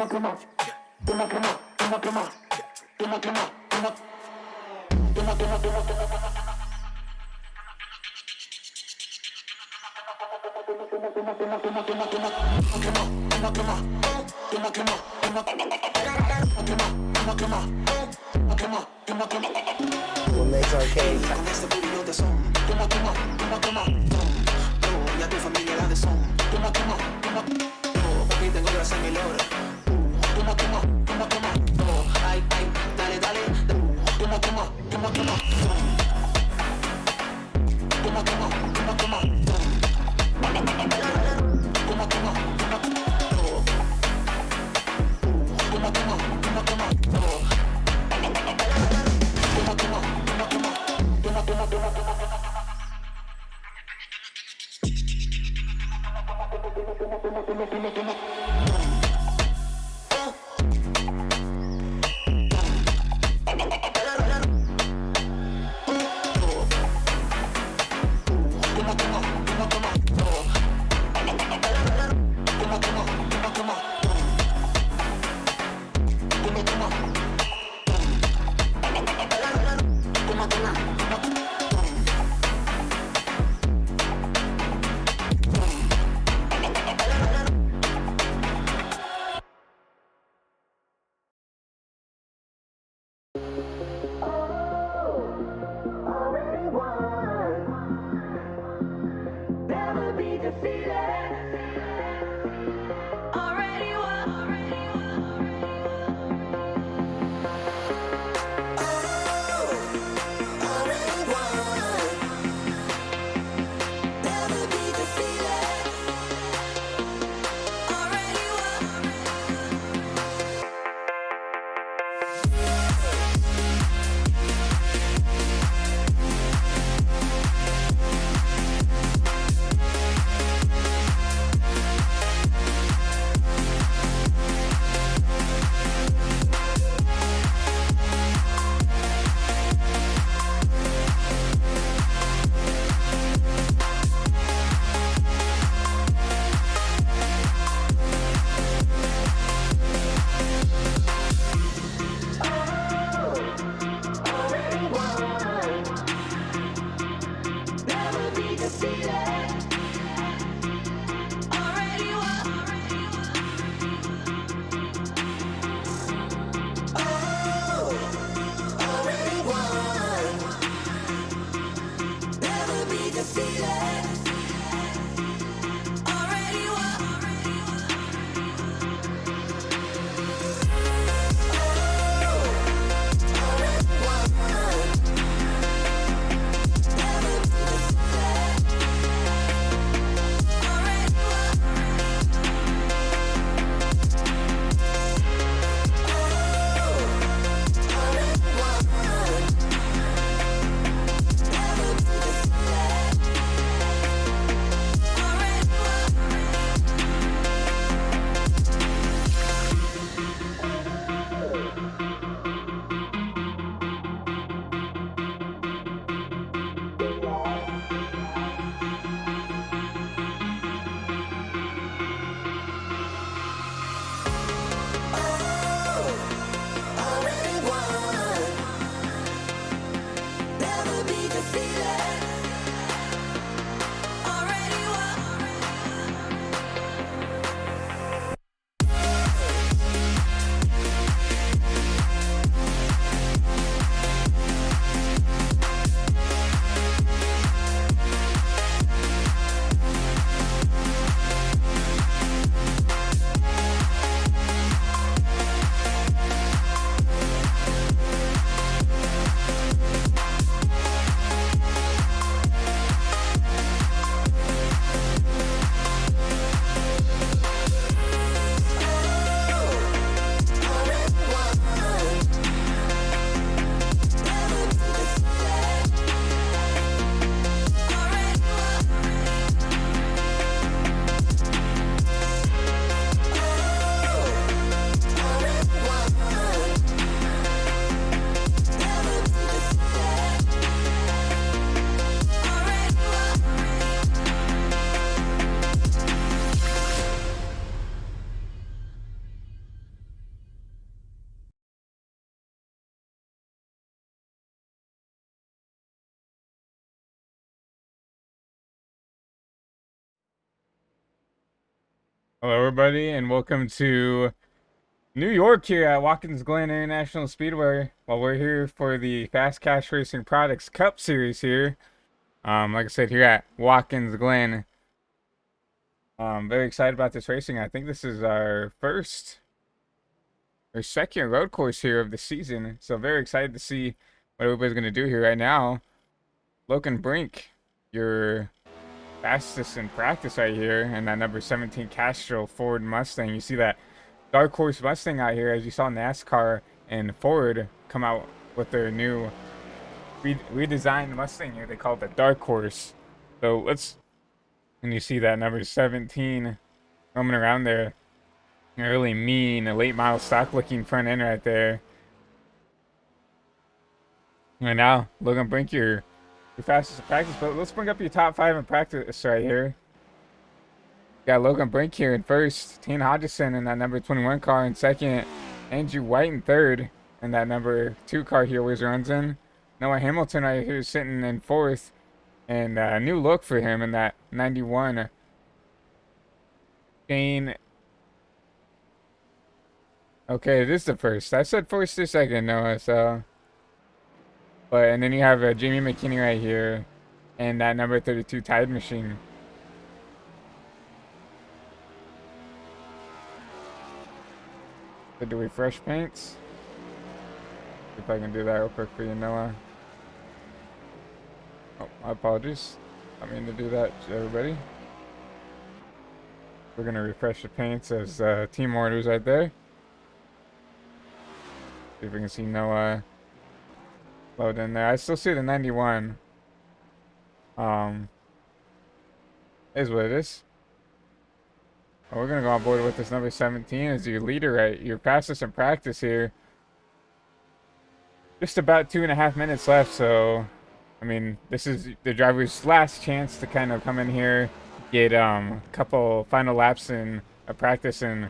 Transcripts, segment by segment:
What makes arcade? Hello, everybody, and welcome to New York here at Watkins Glen International Speedway. While we're here for the Fast Cash Racing Products Cup Series here, like I said, here at Watkins Glen. Very excited about this racing. I think this is our first or second road course here of the season, so very excited to see what everybody's gonna do here right now. Logan Brink, your fastest in practice right here, and that number 17 Castro Ford Mustang. You see that Dark Horse Mustang out here, as you saw NASCAR and Ford come out with their new redesigned Mustang here. They call it the Dark Horse. So and you see that number 17 roaming around there. A really mean, a late model stock looking front end right there. Right now, Logan Brink, your fastest in practice, but let's bring up your top 5 in practice right here. Got Logan Brink here in first, Tane Hodgson in that number 21 car in second, Andrew White in third, and that number 2 car he always runs in. Noah Hamilton right here sitting in fourth, and a new look for him in that 91. Shane. Okay, this is the first. I said first or second, Noah, so. And then you have Jamie McKinney right here, and that number 32 Tide Machine. So do we fresh paints? If I can do that real quick for you, Noah. Oh, my apologies. I mean to do that to everybody. We're gonna refresh the paints as team orders right there. See if we can see Noah load in there. I still see the 91. Is what it is. We're gonna go on board with this number 17 as your leader, right? Your fastest in practice here. Just about 2.5 minutes left, so I mean, this is the driver's last chance to kind of come in here, get a couple final laps in a practice, and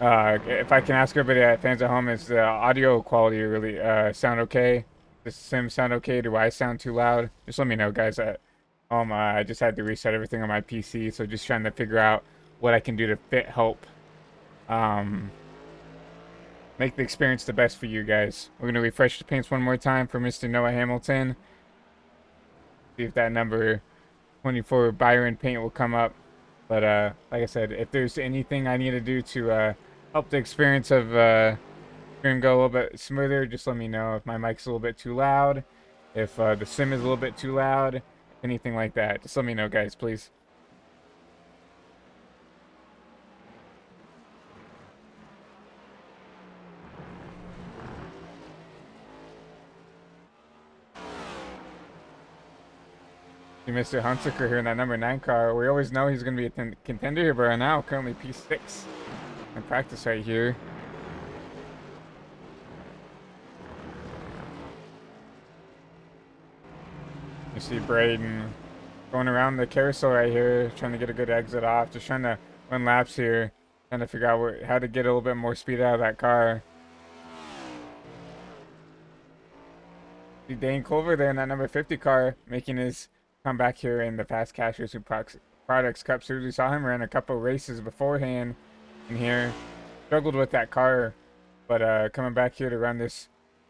if I can ask everybody, fans at home, is the audio quality really sound okay? Does the sim sound okay? Do I sound too loud? Just let me know, guys. At home, I just had to reset everything on my PC, so just trying to figure out what I can do to help make the experience the best for you guys. We're gonna refresh the paints one more time for Mr. Noah Hamilton. See if that number 24 Byron paint will come up. But like I said, if there's anything I need to do to help the experience of stream go a little bit smoother, just let me know. If my mic's a little bit too loud, if the sim is a little bit too loud, anything like that, just let me know, guys, please. See Mr. Hunsaker here in that number 9 car. We always know he's going to be a contender here, but right now, currently P6 in practice right here. You see Braden going around the carousel right here, trying to get a good exit off, just trying to run laps here, trying to figure out how to get a little bit more speed out of that car. See Dane Culver there in that number 50 car, making his comeback here in the Fast Cash Racing Products Cup Series. We saw him run a couple races beforehand in here, struggled with that car, but coming back here to run this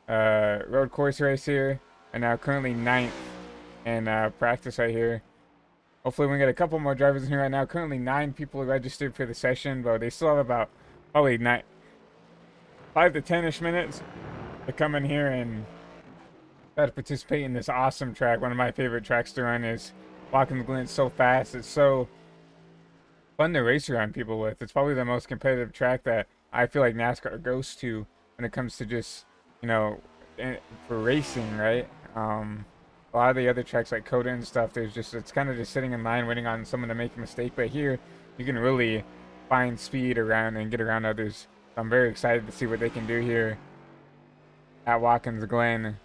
road course race here, and now currently 9th in practice right here. Hopefully we can get a couple more drivers in here right now. Currently 9 people are registered for the session, but they still have about probably 5 to 10-ish minutes to come in here and try to participate in this awesome track. One of my favorite tracks to run is Watkins Glen. It's so fast. It's so fun to race around people with. It's probably the most competitive track that I feel like NASCAR goes to when it comes to just, for racing, right? A lot of the other tracks like Coda and stuff, it's kind of just sitting in line waiting on someone to make a mistake. But here, you can really find speed around and get around others. So I'm very excited to see what they can do here at Watkins Glen.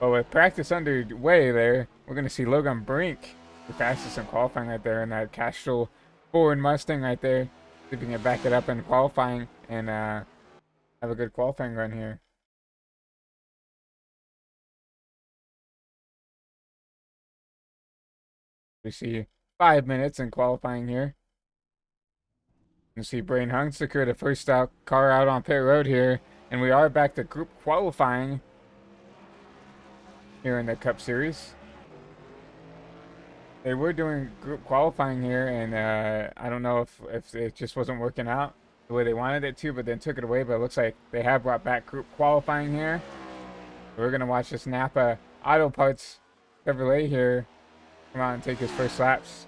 But with practice underway there, we're going to see Logan Brink, the fastest in qualifying right there, in that Castrol Ford Mustang right there. See if we can back it up in qualifying and have a good qualifying run here. We see 5 minutes in qualifying here. You see Brain Hung secure the first car out on pit road here, and we are back to group qualifying here in the Cup Series. They were doing group qualifying here, and I don't know if it just wasn't working out the way they wanted it to, but then took it away. But it looks like they have brought back group qualifying here. We're gonna watch this Napa Auto Parts Chevrolet here come out and take his first laps.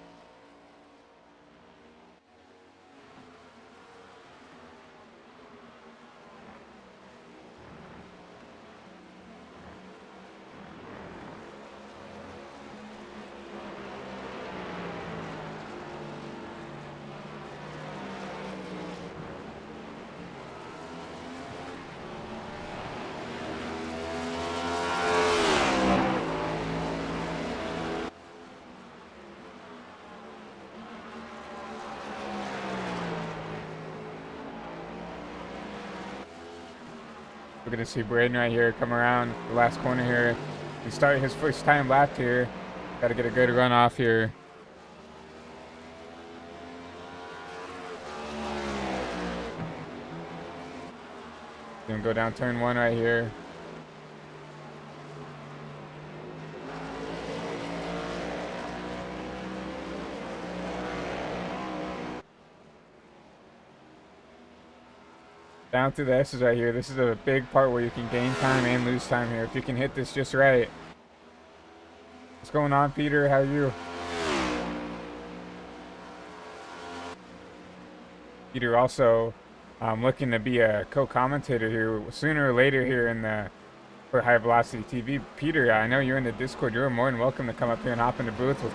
We're going to see Braden right here come around the last corner here. He started his first time lap here. Got to get a good run off here. Going to go down turn 1 right here. Down through the S's right here. This is a big part where you can gain time and lose time here if you can hit this just right. What's going on, Peter? How are you? Peter also looking to be a co-commentator here sooner or later here in the for High Velocity TV. Peter, I know you're in the Discord. You're more than welcome to come up here and hop in the booth with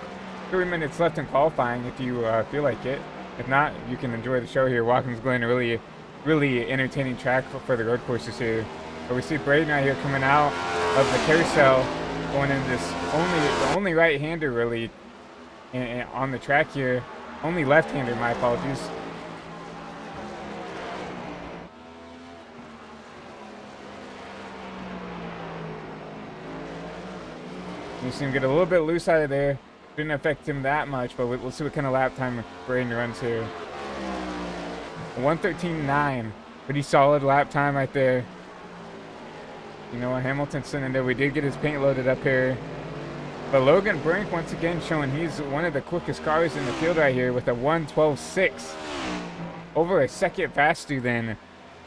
3 minutes left in qualifying if you feel like it. If not, you can enjoy the show here. Watkins Glen, really entertaining track for the road courses here. But we see Braden right here coming out of the carousel, going in this the only right-hander really on the track here. Only left-hander, my apologies. You see him get a little bit loose out of there. Didn't affect him that much, but we'll see what kind of lap time Braden runs here. 1:13.9, pretty solid lap time right there. You know what, Hamilton's sitting there. We did get his paint loaded up here. But Logan Brink once again showing he's one of the quickest cars in the field right here with a 1:12.6. Over a second faster than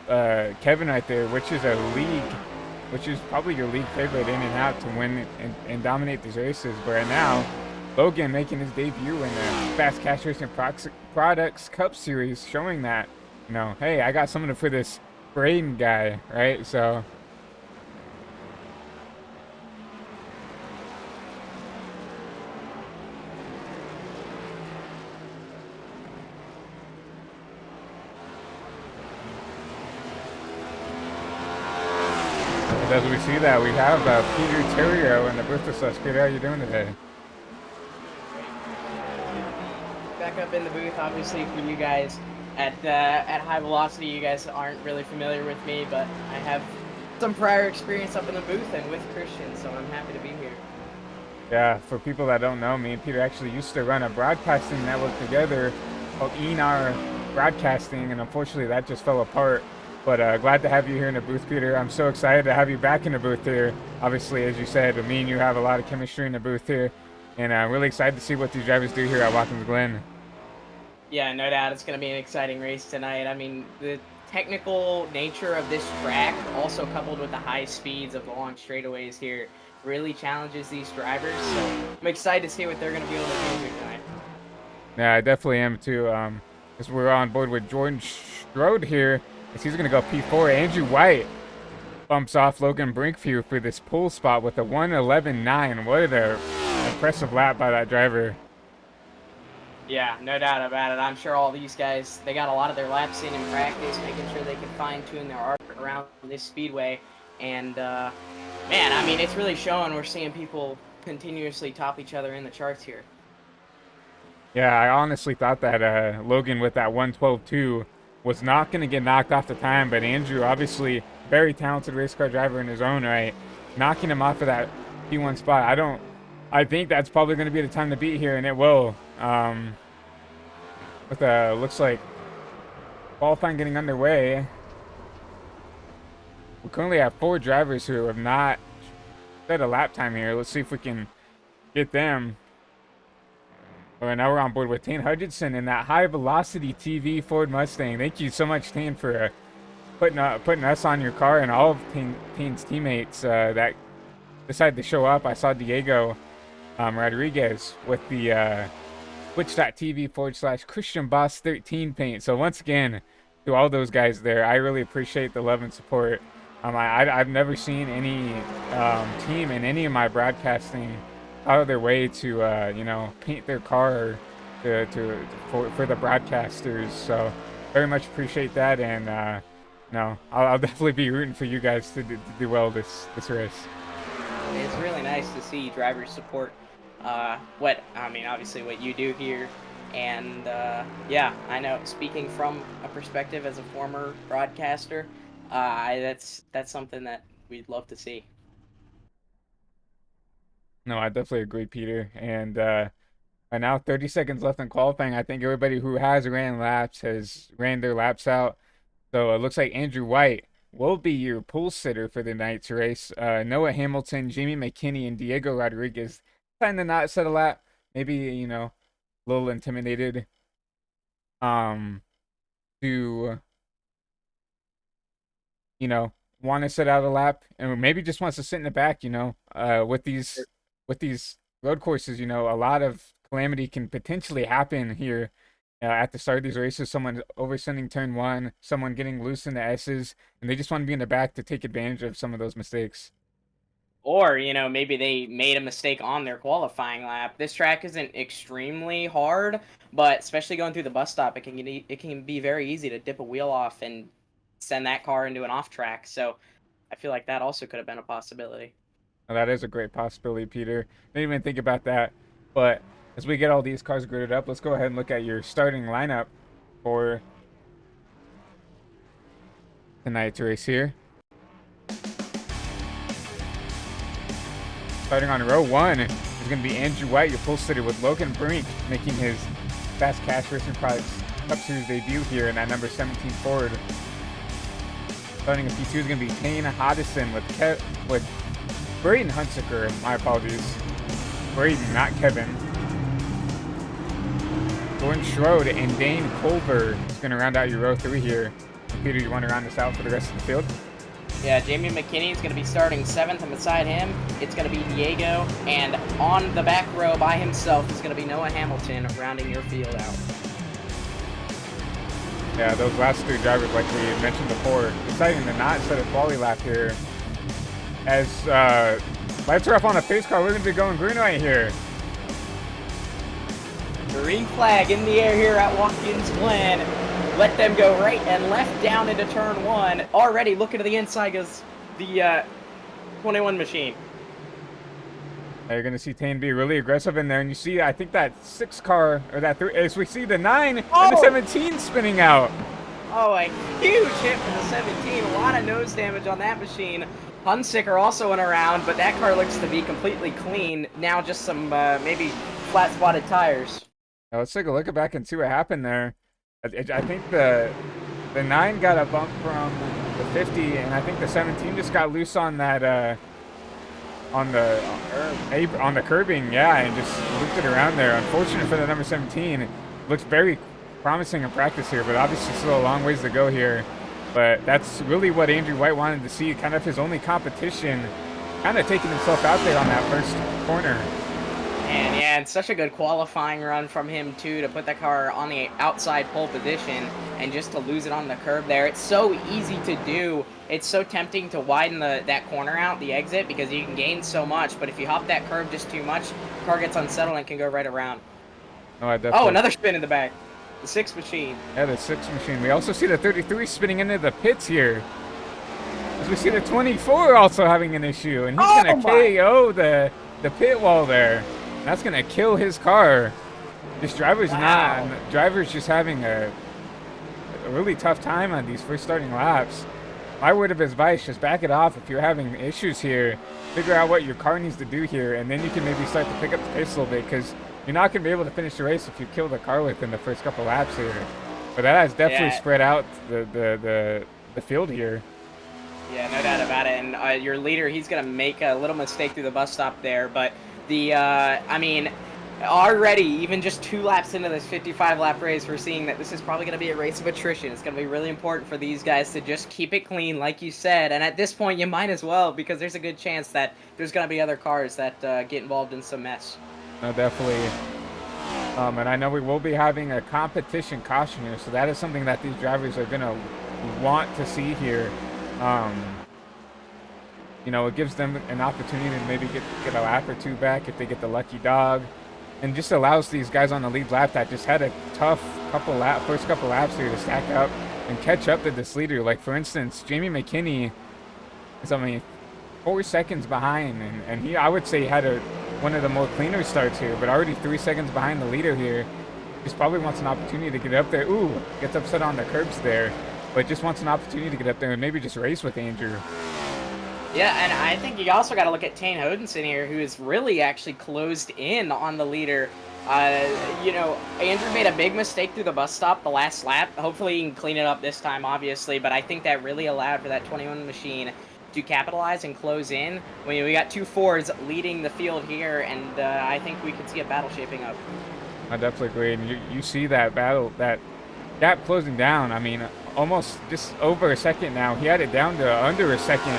Kevin right there, which is probably your league favorite in and out to win and dominate these races. But right now, Logan making his debut in the Fast Cash Racing Products Cup Series, showing that, you know, hey, I got something for this Braden guy, right? So as we see that, we have Peter Terrio in the booth with us. Peter, how you doing today? Back up in the booth, obviously, for you guys at High Velocity. You guys aren't really familiar with me, but I have some prior experience up in the booth and with Christian, so I'm happy to be here. Yeah, for people that don't know, me and Peter actually used to run a broadcasting network together called ENR Broadcasting, and unfortunately that just fell apart. But glad to have you here in the booth, Peter. I'm so excited to have you back in the booth here. Obviously, as you said, me and you have a lot of chemistry in the booth here. And I'm really excited to see what these drivers do here at Watkins Glen. Yeah, no doubt it's going to be an exciting race tonight. I mean, the technical nature of this track, also coupled with the high speeds of the long straightaways here, really challenges these drivers. So I'm excited to see what they're going to be able to do here tonight. Yeah, I definitely am too. As we're on board with Jordan Strode here. He's going to go P4. Andrew White bumps off Logan Brinkview for this pole spot with a 1:11.9. What an impressive lap by that driver. Yeah, no doubt about it. I'm sure all these guys, they got a lot of their laps in practice, making sure they can fine-tune their arc around this speedway. And, man, I mean, it's really showing. We're seeing people continuously top each other in the charts here. Yeah, I honestly thought that Logan with that 1:12.2 was not going to get knocked off the time, but Andrew, obviously very talented race car driver in his own right, knocking him off of that P1 spot. I think that's probably going to be the time to beat here, and it will. With looks like qualifying getting underway. We currently have 4 drivers who have not set a lap time here. Let's see if we can get them. Well, now we're on board with Tane Hutchinson in that high velocity TV Ford Mustang. Thank you so much, Tane, for putting us on your car, and all of Tane's teammates that decided to show up. I saw Diego Rodriguez with the twitch.tv/Christian Boss 13 paint. So once again, to all those guys there, I really appreciate the love and support. I've never seen any team in any of my broadcasting out of their way to paint their car for the broadcasters. So very much appreciate that, and I'll definitely be rooting for you guys to do well this race. It's really nice to see drivers support obviously what you do here. And yeah, I know, speaking from a perspective as a former broadcaster, that's something that we'd love to see. No, I definitely agree, Peter. And right now, 30 seconds left in qualifying. I think everybody who has ran laps has ran their laps out. So it looks like Andrew White will be your pole sitter for the night's race. Noah Hamilton, Jamie McKinney, and Diego Rodriguez trying to not set a lap. Maybe, a little intimidated to want to set out a lap, and maybe just wants to sit in the back. With these road courses, a lot of calamity can potentially happen here at the start of these races. Someone oversending turn 1, someone getting loose in the S's, and they just want to be in the back to take advantage of some of those mistakes. Or, maybe they made a mistake on their qualifying lap. This track isn't extremely hard, but especially going through the bus stop, it can be very easy to dip a wheel off and send that car into an off track. So I feel like that also could have been a possibility. Well, that is a great possibility, Peter. Didn't even think about that. But as we get all these cars gridded up, let's go ahead and look at your starting lineup for tonight's race here. Starting on row 1 is going to be Andrew White, your pole sitter, with Logan Brink making his Fast Cash Racing Products Cup Series debut here in that number 17 Ford. Starting at P2 is going to be Tane Hutchinson with Braden Hunsaker. My apologies. Braden, not Kevin. Jordan Schroed and Dane Culver is going to round out your row 3 here. Peter, you want to round this out for the rest of the field? Yeah, Jamie McKinney is going to be starting 7th, and beside him, it's going to be Diego. And on the back row by himself is going to be Noah Hamilton rounding your field out. Yeah, those last 3 drivers, like we mentioned before, deciding to not set a quali lap here. As lights are up on the pace car, we're going to be going green right here. Green flag in the air here at Watkins Glen. Let them go right and left down into turn 1. Already looking to the inside goes the 21 machine. You're going to see Tane be really aggressive in there. And you see, I think that 6 car, or that 3, as we see the 9 and the 17 spinning out. Oh, a huge hit for the 17. A lot of nose damage on that machine. Hunsaker also went around, but that car looks to be completely clean. Now just some maybe flat spotted tires. Now let's take a look back and see what happened there. I think the 9 got a bump from the 50, and I think the 17 just got loose on that on the curbing, yeah, and just looped it around there. Unfortunate for the number 17. It looks very promising in practice here, but obviously still a long ways to go here. But that's really what Andrew White wanted to see, kind of his only competition, kind of taking himself out there on that first corner. And yeah, it's such a good qualifying run from him too, to put the car on the outside pole position and just to lose it on the curb there. It's so easy to do. It's so tempting to widen that corner out, the exit, because you can gain so much. But if you hop that curb just too much, the car gets unsettled and can go right around. Oh, another spin in the back. The 6 machine. Yeah, the 6 machine. We also see the 33 spinning into the pits here. As we see the 24 also having an issue, and he's going to KO the pit wall there. That's going to kill his car. This driver's driver's just having a really tough time on these first starting laps. my word of advice, just back it off. If you're having issues here, figure out what your car needs to do here, and then you can maybe start to pick up the pace a little bit, because you're not going to be able to finish the race if you kill the car within the first couple laps here. But that has definitely Yeah. spread out the field here. Yeah, no doubt about it. And your leader, he's going to make a little mistake through the bus stop there. But I mean, already, even just 2 laps into this 55-lap race, we're seeing that this is probably going to be a race of attrition. It's going to be really important for these guys to just keep it clean, like you said. And at this point, you might as well, because there's a good chance that there's going to be other cars that get involved in some mess. No, definitely. And I know we will be having a competition caution here, so that is something that these drivers are going to want to see here. You know, it gives them an opportunity to maybe get a lap or 2 back if they get the lucky dog, and just allows these guys on the lead lap that just had a tough first couple laps here to stack up and catch up to this leader. Like, for instance, Jamie McKinney is only 4 seconds behind, and I would say had one of the more cleaner starts here, but already 3 seconds behind the leader here. Just probably wants an opportunity to get up there. Ooh, gets upset on the curbs there, but just wants an opportunity to get up there and maybe just race with Andrew. Yeah, and I think you also got to look at Tane Hodenson here, who is really actually closed in on the leader. You know, Andrew made a big mistake through the bus stop the last lap. Hopefully he can clean it up this time, obviously, but I think that really allowed for that 21 machine to capitalize and close in. We got 2 Fords leading the field here, and I think we could see a battle shaping up. I definitely agree. And you see that battle, that gap closing down. I mean, almost just over a second now. He had it down to under a second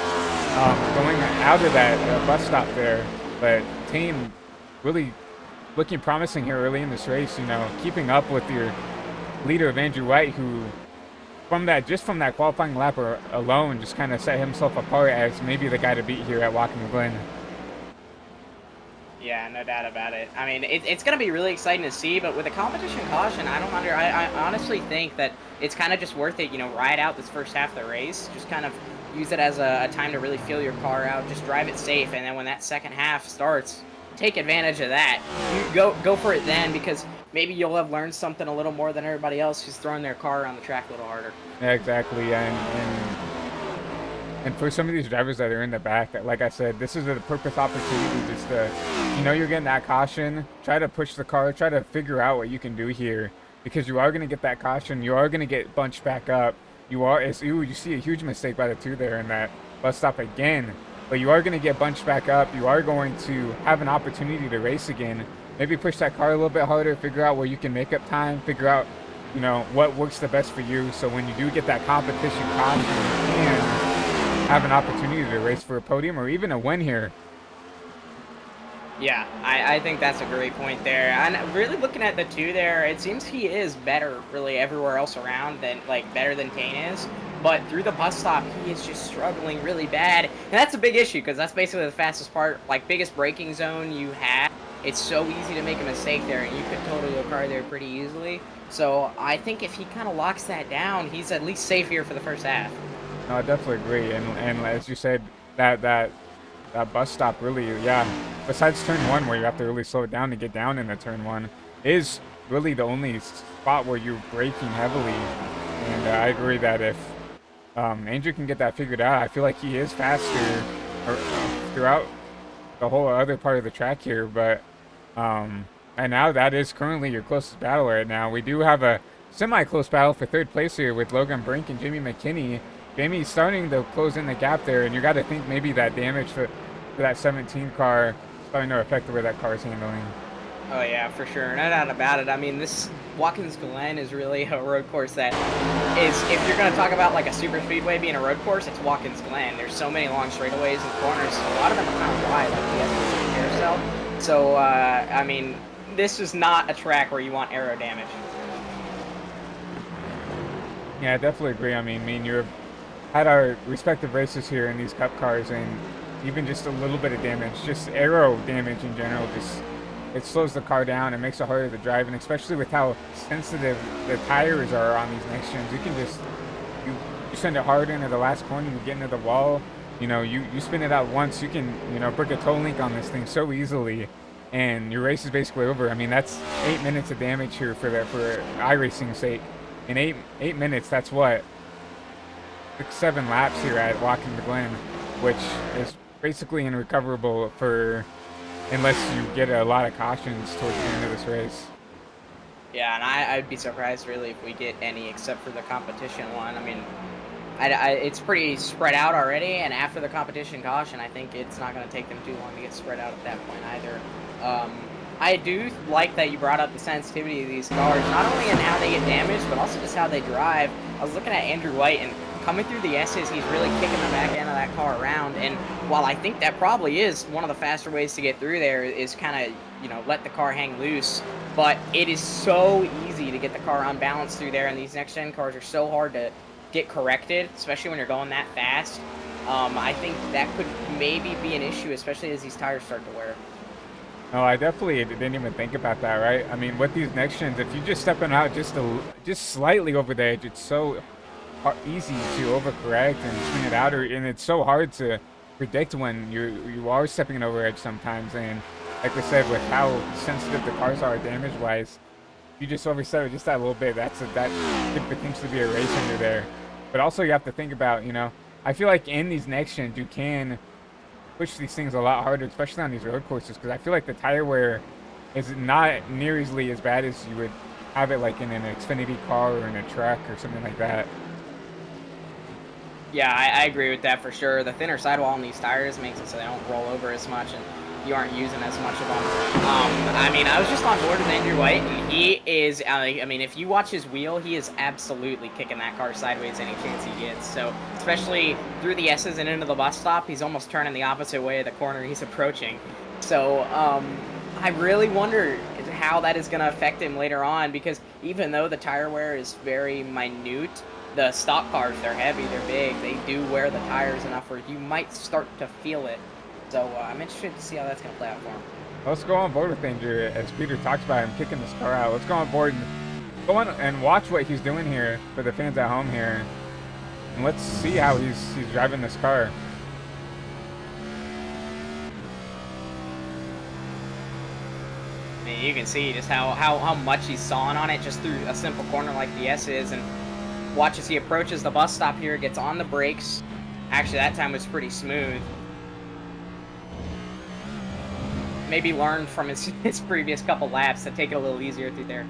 going out of that bus stop there. But Tame really looking promising here early in this race, you know, keeping up with your leader of Andrew White, who from that qualifying lap alone just kind of set himself apart as maybe the guy to beat here at Watkins Glen. Yeah, no doubt about it. I mean, it's going to be really exciting to see, but with a competition caution, I honestly think that it's kind of just worth it, you know, ride out this first half of the race, just kind of use it as a time to really feel your car out, just drive it safe, and then when that second half starts, take advantage of that. You go for it then, because maybe you'll have learned something a little more than everybody else who's throwing their car around the track a little harder. Yeah, exactly. And for some of these drivers that are in the back, like I said, this is a perfect opportunity just to, you know, you're getting that caution, try to push the car, try to figure out what you can do here, because you are going to get that caution, you are going to get bunched back up. You see a huge mistake by the 2 there in that bus stop again, but you are going to get bunched back up. You are going to have an opportunity to race again. Maybe push that car a little bit harder, figure out where you can make up time, figure out, you know, what works the best for you. So when you do get that competition caution, you can have an opportunity to race for a podium or even a win here. Yeah, I think that's a great point there. And really looking at the 2 there, it seems he is better really everywhere else around than, like, better than Kane is. But through the bus stop, he is just struggling really bad. And that's a big issue, because that's basically the fastest part, like, biggest braking zone you have. It's so easy to make a mistake there, and you could total your car there pretty easily. So I think if he kind of locks that down, he's at least safe here for the first half. No, I definitely agree. And as you said, that bus stop really, yeah, besides turn 1 where you have to really slow it down to get down into turn 1, is really the only spot where you're braking heavily. And I agree that if Andrew can get that figured out, I feel like he is faster throughout the whole other part of the track here. But and now that is currently your closest battle right now. We do have a semi-close battle for 3rd place here with Logan Brink and Jamie McKinney. Jamie's starting to close in the gap there, and you got to think maybe that damage for that 17 car starting to affect the way that car is handling. Oh yeah, for sure, no doubt about it. I mean, this Watkins Glen is really a road course that is, if you're going to talk about like a super speedway being a road course, it's Watkins Glen. There's so many long straightaways and corners. A lot of them are kind of wide, like the carousel. So, I mean, this is not a track where you want aero damage. Yeah, I definitely agree. I mean, you've had our respective races here in these cup cars, and even just a little bit of damage, just aero damage in general, just it slows the car down. It makes it harder to drive, and especially with how sensitive the tires are on these next gens, you can just you send it hard into the last corner, you get into the wall. You know, you spin it out once, you can, you know, break a toe link on this thing so easily, and your race is basically over. I mean, that's 8 minutes of damage here for iRacing's sake. In eight minutes, that's what, 6-7 laps here at Watkins Glen, which is basically irrecoverable for unless you get a lot of cautions towards the end of this race. Yeah, and I'd be surprised really if we get any except for the competition one. I mean, it's pretty spread out already, and after the competition caution, I think it's not going to take them too long to get spread out at that point either. I do like that you brought up the sensitivity of these cars, not only in how they get damaged, but also just how they drive. I was looking at Andrew White, and coming through the S's, he's really kicking the back end of that car around, and while I think that probably is one of the faster ways to get through there is kind of, you know, let the car hang loose, but it is so easy to get the car unbalanced through there, and these next-gen cars are so hard to get corrected, especially when you're going that fast. I think that could maybe be an issue, especially as these tires start to wear. No, I definitely didn't even think about that, right? I mean, with these next gens, if you just stepping out just slightly over the edge, it's so easy to overcorrect and swing it out, and it's so hard to predict when you are stepping over edge sometimes. And like I said, with how sensitive the cars are damage-wise, you just overstep it just that little bit. That could potentially be a race under there. But also, you have to think about, you know, I feel like in these next gens, you can push these things a lot harder, especially on these road courses, because I feel like the tire wear is not nearly as bad as you would have it like in an Xfinity car or in a truck or something like that. Yeah, I agree with that for sure. The thinner sidewall on these tires makes it so they don't roll over as much, and you aren't using as much of them. I mean, I was just on board with Andrew White, and he is, I mean, if you watch his wheel, he is absolutely kicking that car sideways any chance he gets. So, especially through the S's and into the bus stop, he's almost turning the opposite way of the corner he's approaching. So, I really wonder how that is going to affect him later on, because even though the tire wear is very minute, the stock cars, they're heavy, they're big, they do wear the tires enough where you might start to feel it. So I'm interested to see how that's going to play out for him. Let's go on board with Andrew, as Peter talks about him kicking this car out. Let's go on board and go on and watch what he's doing here for the fans at home here. And let's see how he's driving this car. I mean, you can see just how much he's sawing on it just through a simple corner like the S is, and watch as he approaches the bus stop here, gets on the brakes. Actually, that time was pretty smooth. Maybe learned from his previous couple laps to take it a little easier through there.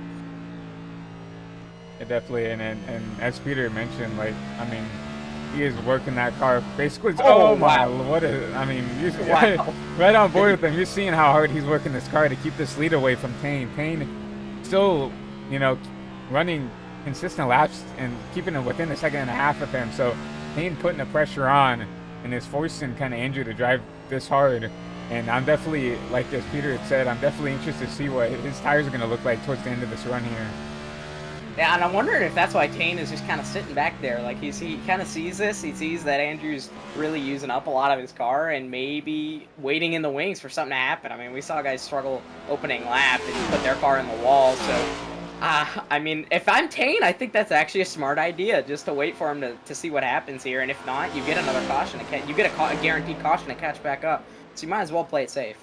Yeah, definitely, and as Peter mentioned, like, I mean, he is working that car basically. Oh my, wow. what a, I mean, Wow. right on board with him. You're seeing how hard he's working this car to keep this lead away from Tane. Tane still, you know, running consistent laps and keeping it within a second and a half of him. So Tane putting the pressure on and is forcing kind of Andrew to drive this hard. And I'm definitely, like as Peter had said, I'm definitely interested to see what his tires are going to look like towards the end of this run here. Yeah, and I'm wondering if that's why Tane is just kind of sitting back there. Like, he kind of sees this. He sees that Andrew's really using up a lot of his car and maybe waiting in the wings for something to happen. I mean, we saw guys struggle opening lap and put their car in the wall. So, I mean, if I'm Tane, I think that's actually a smart idea, just to wait for him to see what happens here. And if not, you get another caution to catch. You get a guaranteed caution to catch back up. So you might as well play it safe.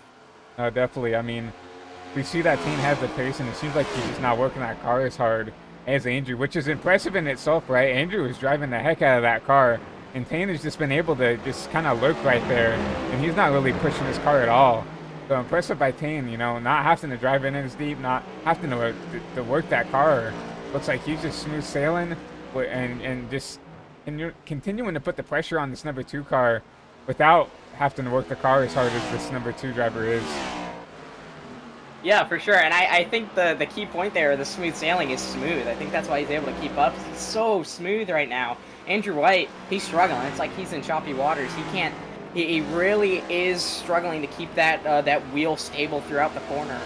Definitely. I mean, we see that Tane has the pace, and it seems like he's just not working that car as hard as Andrew, which is impressive in itself, right? Andrew is driving the heck out of that car, and Tane has just been able to just kind of lurk right there, and he's not really pushing his car at all. So impressive by Tane, you know, not having to drive in as deep, not having to work that car. Looks like he's just smooth sailing and just continuing to put the pressure on this number 2 car without having to work the car as hard as this number 2 driver is. Yeah, for sure. And I think the key point there, the smooth sailing, is smooth. I think that's why he's able to keep up. He's so smooth right now. Andrew White, he's struggling. It's like he's in choppy waters. He can't. He really is struggling to keep that wheel stable throughout the corner.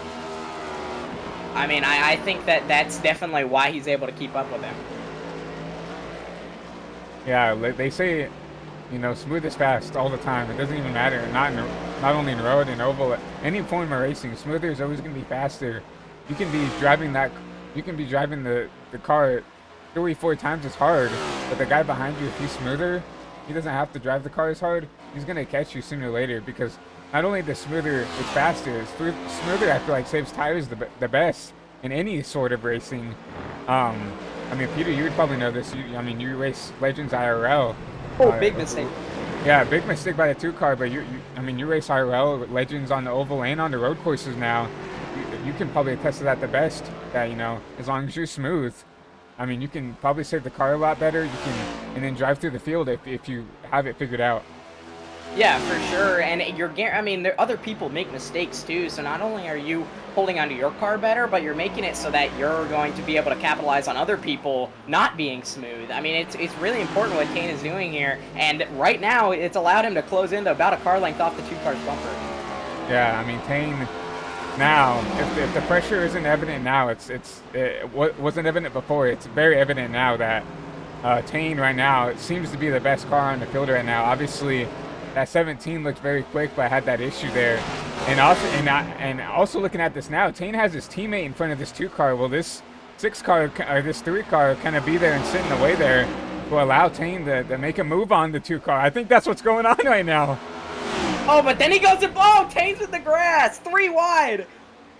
I mean, I think that's definitely why he's able to keep up with him. Yeah, they say, you know, smooth is fast all the time. It doesn't even matter. Not only in road and oval, any form of racing, smoother is always going to be faster. You can be driving the car 3-4 times as hard, but the guy behind you, if he's smoother, he doesn't have to drive the car as hard. He's going to catch you sooner or later, because not only the smoother is faster, smoother I feel like saves tires the best in any sort of racing. I mean, Peter, you would probably know this. I mean, you race Legends IRL. Oh, Uh, big mistake. yeah, big mistake by the 2 car, but I mean, you race IRL with Legends on the oval and on the road courses now. You can probably attest to that the best. That, as long as you're smooth, I mean, you can probably save the car a lot better. You can, and then drive through the field if you have it figured out. Yeah, for sure. And I mean, other people make mistakes too. So not only are you holding onto your car better, but you're making it so that you're going to be able to capitalize on other people not being smooth. I mean, it's really important what Kane is doing here. And right now, it's allowed him to close into about a car length off the 2 car's bumper. Yeah, I mean, Tane now, if the pressure isn't evident now, it wasn't evident before. It's very evident now that Tane right now, it seems to be the best car on the field right now. Obviously, that 17 looked very quick, but had that issue there. And also looking at this now, Tane has his teammate in front of this 2 car. Will this 6 car or this 3 car kind of be there and sit in the way there to allow Tane to make a move on the 2 car? I think that's what's going on right now. Oh, but then he goes to Tane's in the grass, 3 wide.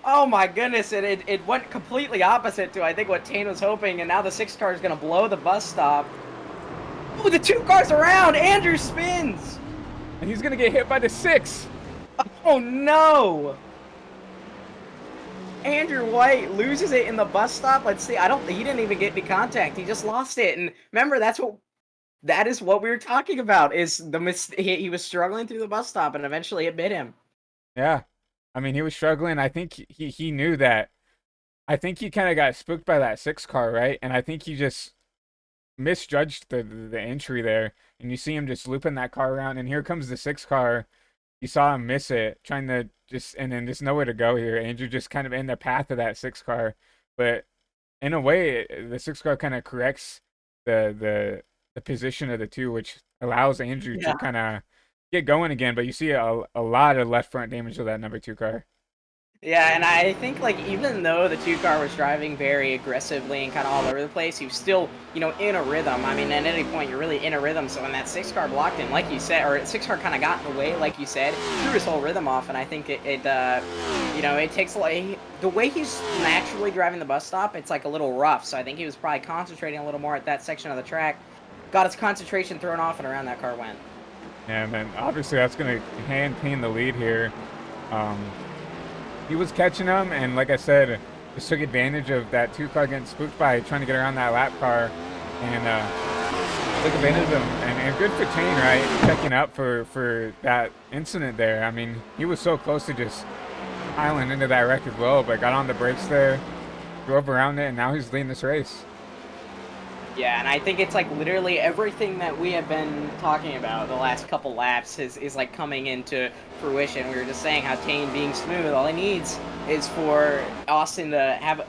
Oh my goodness, it went completely opposite to I think what Tane was hoping, and now the 6 car is gonna blow the bus stop. Oh, the 2 cars around, Andrew spins. And he's gonna get hit by the 6. Oh no! Andrew White loses it in the bus stop. Let's see. He didn't even get any contact. He just lost it. And remember, that is what we were talking about. Is he was struggling through the bus stop, and eventually it bit him. Yeah, I mean, he was struggling. I think he knew that. I think he kind of got spooked by that 6 car, right? And I think he just misjudged the entry there. And you see him just looping that car around, and here comes the 6 car. You saw him miss it, trying to and then just nowhere to go here. Andrew just kind of in the path of that 6 car, but in a way, the 6 car kind of corrects the position of the 2, which allows Andrew to kind of get going again. But you see a lot of left front damage to that number 2 car. Yeah, and I think, like, even though the 2 car was driving very aggressively and kind of all over the place, he was still, in a rhythm. I mean, at any point, you're really in a rhythm. So when that 6 car blocked him, like you said, or 6 car kind of got in the way, like you said, threw his whole rhythm off. And I think it takes, like, the way he's naturally driving the bus stop, it's, like, a little rough. So I think he was probably concentrating a little more at that section of the track. Got his concentration thrown off, and around that car went. Yeah, and then obviously that's going to hand Payne the lead here. He was catching them, and like I said, just took advantage of that 2 car getting spooked by trying to get around that lap car, and took advantage of them. And good for Tane, right? Checking up for that incident there. I mean, he was so close to just piling into that wreck as well, but got on the brakes there, drove around it, and now he's leading this race. Yeah, and I think it's like literally everything that we have been talking about the last couple laps is like coming into fruition. We were just saying how Tane being smooth, all he needs is for Austin to have,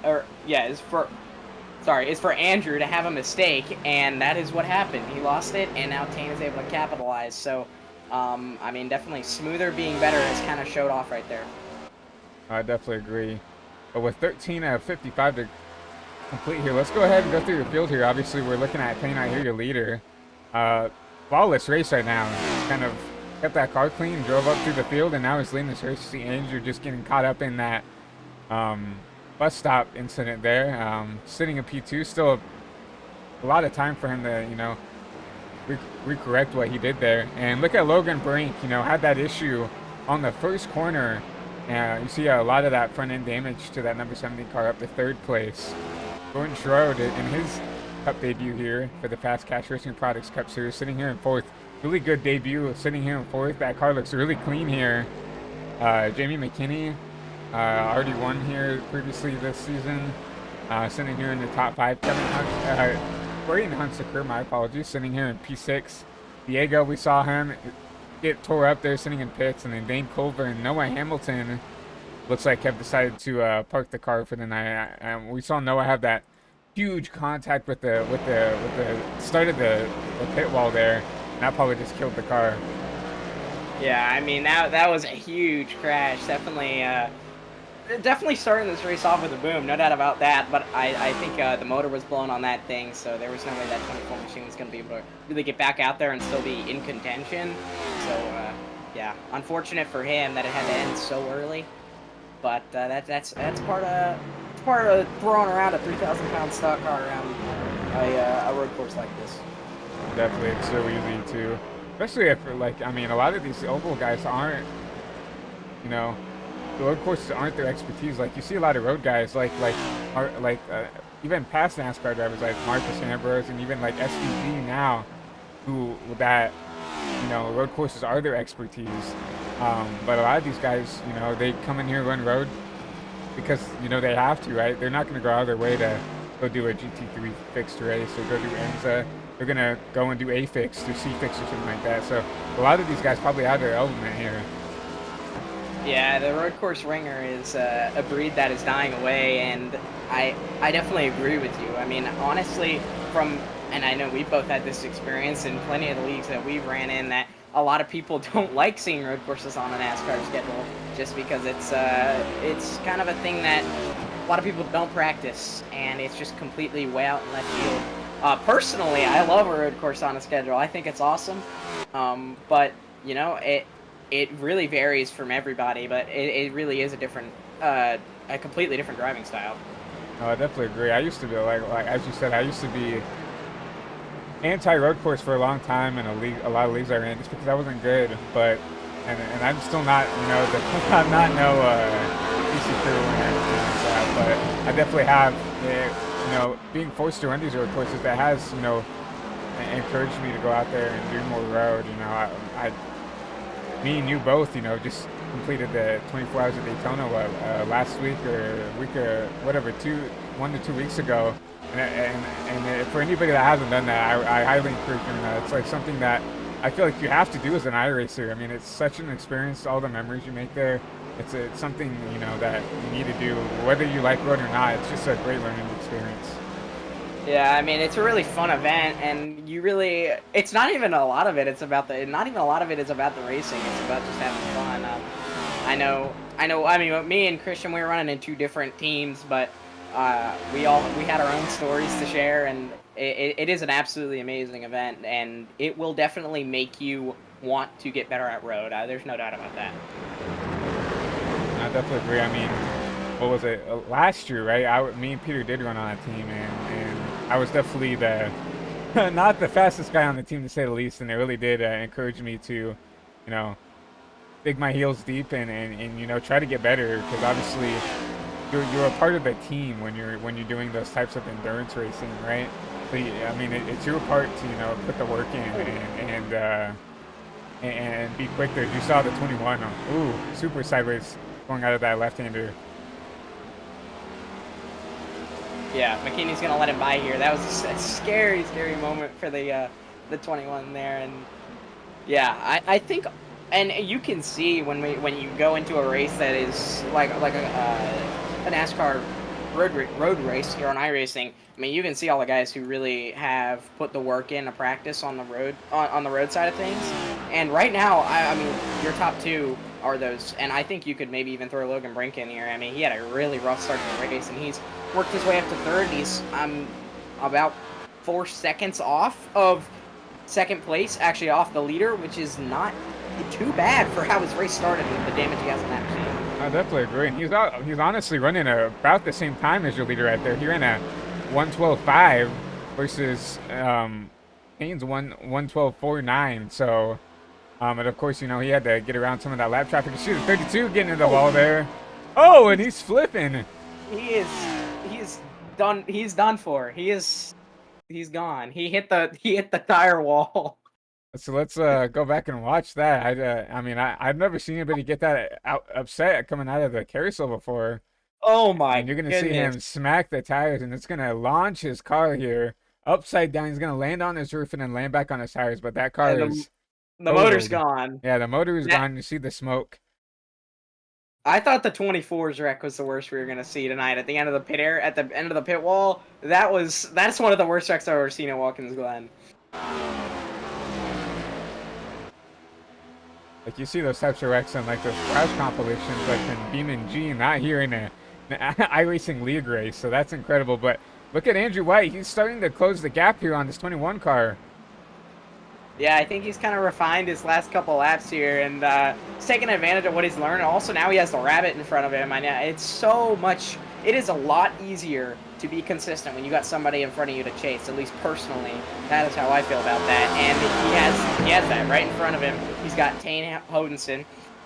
is for Andrew to have a mistake, and that is what happened. He lost it, and now Tane is able to capitalize. So, I mean, definitely smoother being better has kind of showed off right there. I definitely agree. But with 13 out of 55 to complete here, let's go ahead and go through the field here. Obviously, we're looking at Payne out here, your leader. Flawless race right now. Kind of kept that car clean, drove up through the field, and now he's leading this race. You see Andrew just getting caught up in that bus stop incident there. Sitting in P2, still a lot of time for him to, recorrect what he did there. And look at Logan Brink, had that issue on the first corner. You see a lot of that front end damage to that number 70 car up to 3rd place. Jordan Schroed in his Cup debut here for the Fast Cash Racing Products Cup Series, sitting here in 4th. Really good debut, sitting here in 4th. That car looks really clean here. Jamie McKinney already won here previously this season. Sitting here in the top 5. Kevin Hunt, Braden Hunsaker, my apologies, sitting here in P6. Diego, we saw him get tore up there, sitting in pits, and then Dane Culver and Noah Hamilton looks like have decided to park the car for the night. We saw Noah have that huge contact with the start of the pit wall there. And that probably just killed the car. Yeah, I mean that was a huge crash. Definitely starting this race off with a boom, no doubt about that. But I think the motor was blown on that thing, so there was no way that 24 machine was going to be able to really get back out there and still be in contention. So yeah, unfortunate for him that it had to end so early. But that's part of throwing around a 3,000-pound stock car around a road course like this. Definitely, it's so easy to, especially if like I mean, a lot of these oval guys aren't, you know, the road courses aren't their expertise. Like you see a lot of road guys, even past NASCAR drivers like Marcus Ambrose and even like SVG now, who that road courses are their expertise. But a lot of these guys, they come in here run road because they have to, right? They're not going to go out of their way to go do a GT3 fixed race or go do IMSA. They're going to go and do a fixed or C fixed or something like that. So a lot of these guys probably out of their element here. Yeah, the road course ringer is a breed that is dying away, and I definitely agree with you. I mean, honestly, and I know we both had this experience in plenty of the leagues that we've ran in, that a lot of people don't like seeing road courses on a NASCAR schedule just because it's kind of a thing that a lot of people don't practice, and it's just completely way out in left field. Personally, I love a road course on a schedule. I think it's awesome, but it really varies from everybody, but it really is a completely different driving style. I definitely agree. I used to be like as you said, I used to be anti-road course for a long time in a lot of leagues I ran just because I wasn't good. But and I'm still not, I'm not no PC crew winner or anything like that. But I definitely have, being forced to run these road courses that has, encouraged me to go out there and do more road. Me and you both, just completed the 24 hours of Daytona last week or whatever, 1 to 2 weeks ago. And for anybody that hasn't done that, I highly encourage doing that. It's like something that I feel like you have to do as an iRacer. I mean, it's such an experience, all the memories you make there. It's something, that you need to do, whether you like road or not. It's just a great learning experience. Yeah, I mean, it's a really fun event, and it's not even a lot of it. Not even a lot of it is about the racing. It's about just having fun. I mean, me and Christian, we were running in 2 different teams, but we had our own stories to share, and it is an absolutely amazing event, and it will definitely make you want to get better at road. There's no doubt about that. I definitely agree. I mean, what was it, last year, right? Me and Peter did run on a team, and I was definitely the not the fastest guy on the team, to say the least, and it really did encourage me to, dig my heels deep and try to get better, because obviously you're a part of the team when you're doing those types of endurance racing, right? So I mean, it's your part to put the work in and be quick there. You saw the 21, ooh, super sideways going out of that left-hander. Yeah, McKinney's gonna let him by here. That was a scary, scary moment for the 21 there, and yeah, I think, and you can see when you go into a race that is like a NASCAR road race here on iRacing. I mean, you can see all the guys who really have put the work in to practice on the road on the road side of things. And right now, I mean, your top 2 are those, and I think you could maybe even throw Logan Brink in here. I mean, he had a really rough start to the race, and he's worked his way up to 3rd. He's about 4 seconds off of 2nd place, actually off the leader, which is not too bad for how his race started and the damage he has on that machine. I definitely agree. And he's honestly running about the same time as your leader right there. He ran a 1:12.5 versus Haynes 1:12.49. So, and of course, he had to get around some of that lap traffic. Shoot, 32 getting into the wall there. Oh, and he's flipping. He's done. He's done for. He's gone. He hit the tire wall. So let's go back and watch that. I mean, I've never seen anybody get that upset coming out of the carousel before. Oh my And you're gonna goodness. see him smack the tires, and it's gonna launch his car here upside down. He's gonna land on his roof and then land back on his tires. But that car And is the motor's totaled. gone. Yeah, the motor is gone. You see the smoke. I thought the 24's wreck was the worst we were gonna see tonight at the end of the at the end of the pit wall. That's one of the worst wrecks I've ever seen at Watkins Glen. Like you see those types of wrecks on like those crash compilations, like in Beam G, not here in an iRacing league race. So that's incredible. But look at Andrew White. He's starting to close the gap here on this 21 car. Yeah, I think he's kind of refined his last couple laps here, and he's taking advantage of what he's learned. Also, now he has the rabbit in front of him. I know it's so much it is a lot easier to be consistent when you got somebody in front of you to chase. At least personally, that is how I feel about that. And he has that right in front of him. He's got Tane Hodenson,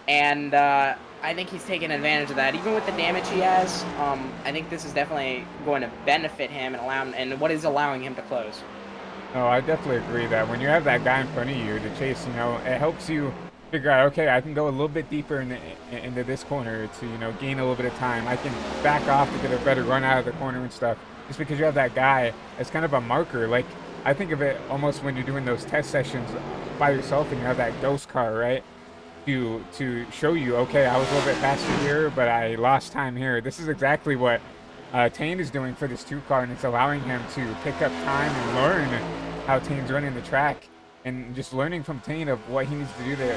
and I think he's taking advantage of that. Even with the damage he has, I think this is definitely going to benefit him and what is allowing him to close. No, I definitely agree that when you have that guy in front of you to chase, it helps you figure out, okay, I can go a little bit deeper into this corner to, gain a little bit of time. I can back off to get a better run out of the corner and stuff. Just because you have that guy as kind of a marker. Like, I think of it almost when you're doing those test sessions by yourself and you have that ghost car, right? To show you, okay, I was a little bit faster here, but I lost time here. This is exactly what Tane is doing for this 2 car, and it's allowing him to pick up time and learn how Tane's running the track, and just learning from Tane of what he needs to do to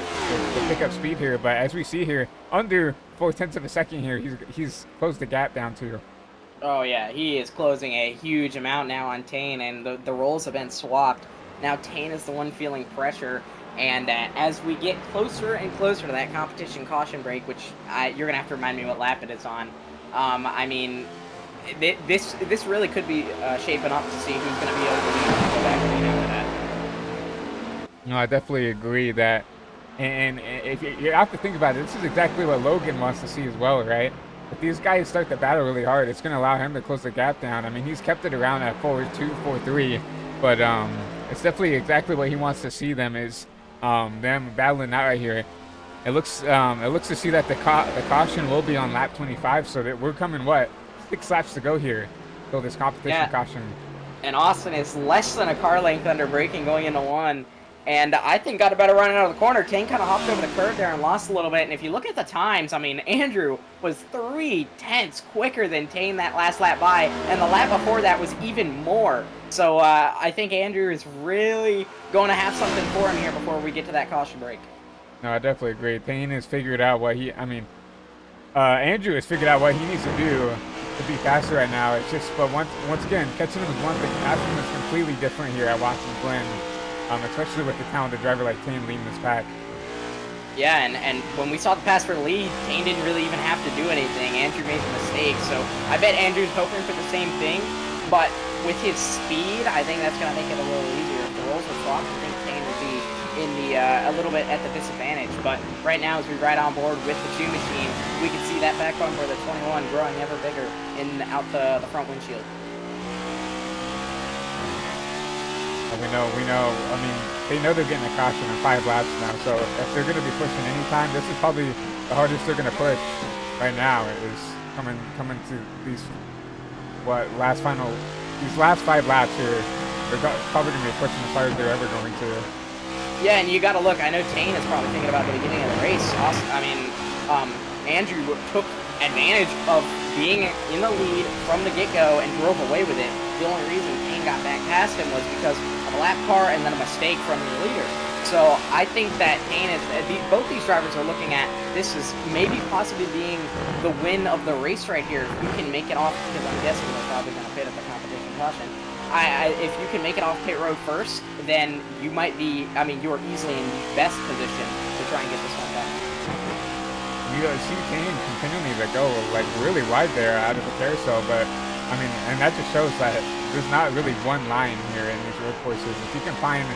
pick up speed here. But as we see here, under 0.4 of a second here, he's closed the gap down to. Oh yeah, he is closing a huge amount now on Tane, and the roles have been swapped. Now Tane is the one feeling pressure, and as we get closer and closer to that competition caution break, which you're gonna have to remind me what lap it is on. I mean, this really could be shaping up to see who's gonna be able to go back and after that. No, I definitely agree that, and if you have to think about it, this is exactly what Logan wants to see as well, right? If these guys start the battle really hard, it's going to allow him to close the gap down. I mean, he's kept it around at 4-2, 4-3, but it's definitely exactly what he wants to see them is them battling out right here. It looks to see that the caution will be on lap 25, so that we're coming 6 laps to go here till this competition caution. And Austin is less than a car length under braking going into 1. And I think got a better run out of the corner. Tane kind of hopped over the curve there and lost a little bit. And if you look at the times, I mean, Andrew was 3/10 quicker than Tane that last lap by. And the lap before that was even more. So I think Andrew is really going to have something for him here before we get to that caution break. No, I definitely agree. Tane has figured out Andrew has figured out what he needs to do to be faster right now. It's just, but once again, catching him is one thing. Passing him is completely different here at Watkins Glen. Especially with the talented driver like Tane leading this pack. Yeah, and when we saw the pass for the lead, Tane didn't really even have to do anything. Andrew made the mistake, so I bet Andrew's hoping for the same thing. But with his speed, I think that's going to make it a little easier. If the roles were swapped, I think Tane would be in a little bit at the disadvantage. But right now, as we ride on board with the 2 machine, we can see that back bumper, the 21, growing ever bigger out the front windshield. We know. I mean, they know they're getting a caution in 5 laps now, so if they're going to be pushing any time, this is probably the hardest they're going to push right now is coming to these last 5 laps here. They're probably going to be pushing as hard as they're ever going to. Yeah, and you got to look. I know Tane is probably thinking about the beginning of the race. Andrew took advantage of being in the lead from the get-go and drove away with it. The only reason Tane got back past him was because of a lap car and then a mistake from the leader. So I think that Tane both these drivers are looking at this as maybe possibly being the win of the race right here. If you can make it off, because I'm guessing they're probably going to pit at the competition caution. If you can make it off pit road first, then you might be, you're easily in the best position to try and get this one done. You see Tane continuing to go really wide there out of the carousel, but and that just shows that there's not really one line here in these road courses. If you can find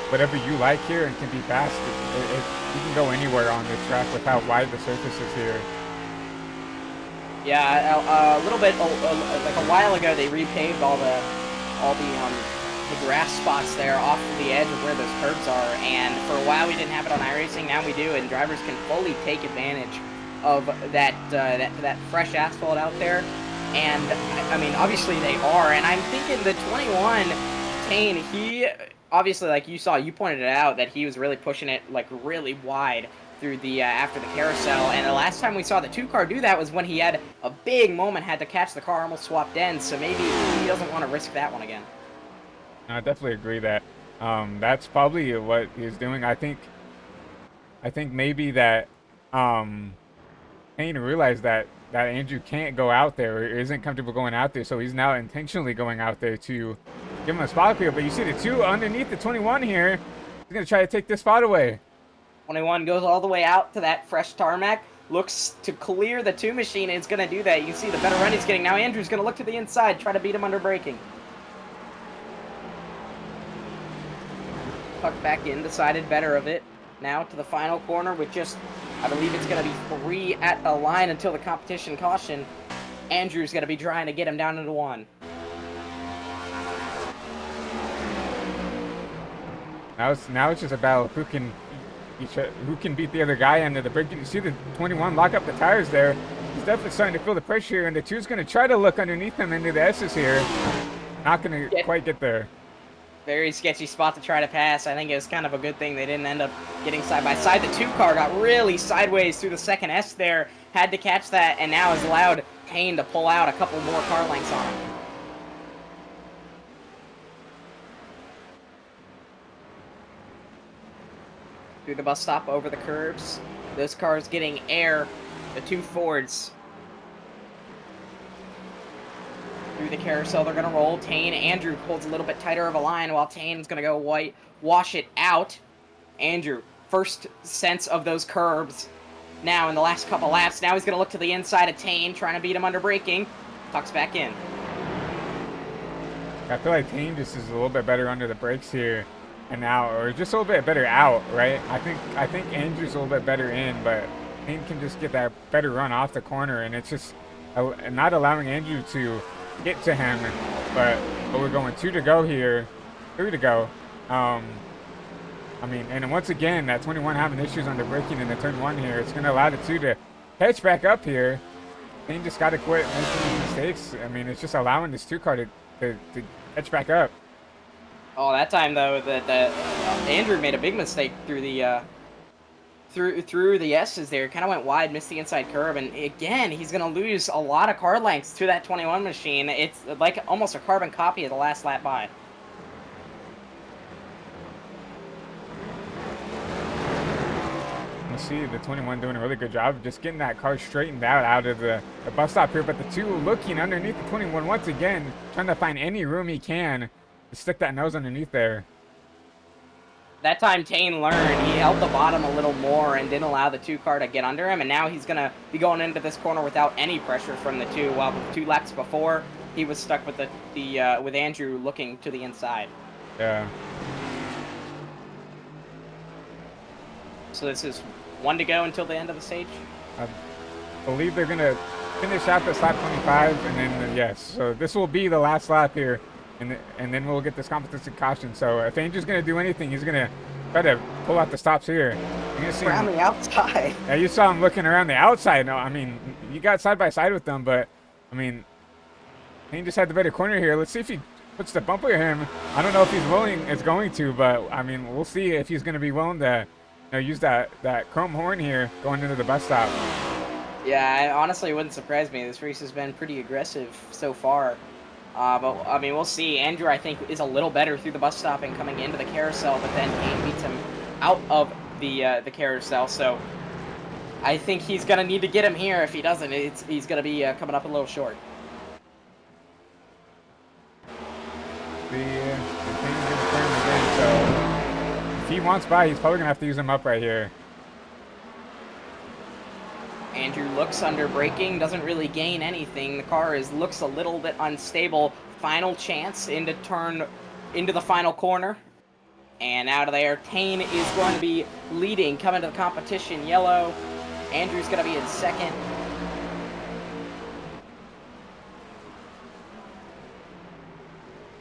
whatever you like here and can be fast, you can go anywhere on this track with how wide the surface is here. Yeah, a little bit like a while ago, they repaved all the grass spots there off the edge of where those curbs are, and for a while we didn't have it on iRacing. Now we do, and drivers can fully take advantage of that fresh asphalt out there. And obviously they are, and I'm thinking the 21 Tane, he obviously, like you pointed it out, that he was really pushing it really wide through the after the carousel. And the last time we saw the 2 car do that was when he had a big moment, had to catch the car, almost swapped ends. So maybe he doesn't want to risk that one again. I definitely agree that that's probably what he's doing. I think maybe that Tane realized that Andrew can't go out there or isn't comfortable going out there, so he's now intentionally going out there to give him a spot clear. But you see the 2 underneath the 21 here. He's going to try to take this spot away. 21 goes all the way out to that fresh tarmac. looks to clear the 2 machine, and it's going to do that. You can see the better run he's getting. Now Andrew's going to look to the inside, try to beat him under braking. Tucked back in, decided better of it. Now to the final corner with just, I believe it's going to be 3 at the line until the competition caution. Andrew's going to be trying to get him down into 1. Now it's just a battle of who can beat the other guy under the brake. You see the 21 lock up the tires there. He's definitely starting to feel the pressure here, and the 2's going to try to look underneath him into the S's here. Not going to quite get there. Very sketchy spot to try to pass. I think it was kind of a good thing they didn't end up getting side by side. The 2 car got really sideways through the second S there. Had to catch that, and now has allowed Payne to pull out a couple more car lengths on him. Through the bus stop, over the curbs. Those cars getting air. The 2 Fords. Through the carousel, they're going to roll. Tane, Andrew holds a little bit tighter of a line while Tane's going to go white, wash it out. Andrew, first sense of those curbs now in the last couple laps. Now he's going to look to the inside of Tane, trying to beat him under braking. Tucks back in. I feel like Tane just is a little bit better under the brakes here and out, or just a little bit better out, right? I think Andrew's a little bit better in, but Tane can just get that better run off the corner, and it's just not allowing Andrew to get to him. But we're going 2 to go here, 3 to go. I mean, and once again, that 21 having issues under braking in the turn 1 here. It's going to allow the 2 to catch back up here. Tane just got to quit making mistakes. I mean, it's just allowing this 2 car to catch back up. Oh, that time though, that Andrew made a big mistake through the through the S's there. Kind of went wide, missed the inside curb, and again he's gonna lose a lot of car lengths to that 21 machine. It's like almost a carbon copy of the last lap by. You see the 21 doing a really good job of just getting that car straightened out of the bus stop here, but the 2 looking underneath the 21 once again, trying to find any room he can to stick that nose underneath there. That time Tane learned. He held the bottom a little more and didn't allow the 2 car to get under him, and now he's going to be going into this corner without any pressure from the 2, while the 2 laps before, he was stuck with with Andrew looking to the inside. Yeah. So this is 1 to go until the end of the stage? I believe they're going to finish out this lap 25, and then, yes. So this will be the last lap here. And then we'll get this competition caution. So if Andrew's going to do anything, he's going to try to pull out the stops here. You're gonna see around him, the outside. Yeah, you saw him looking around the outside. No, I mean, you got side by side with them, but I mean, he just had the better corner here. Let's see if he puts the bumper in him. I don't know if he's going to, but I mean, we'll see if he's going to be willing to use that chrome horn here going into the bus stop. Yeah, honestly, it wouldn't surprise me. This race has been pretty aggressive so far. But, I mean, we'll see. Andrew, I think, is a little better through the bus stop and coming into the carousel, but then Payne beats him out of the carousel. So I think he's going to need to get him here. If he doesn't, he's going to be coming up a little short. The Payne's going to turn him again, so if he wants by, he's probably going to have to use him up right here. Andrew looks under braking, doesn't really gain anything. The car looks a little bit unstable. Final chance into the final corner. And out of there, Payne is going to be leading, coming to the competition. Yellow. Andrew's going to be in second.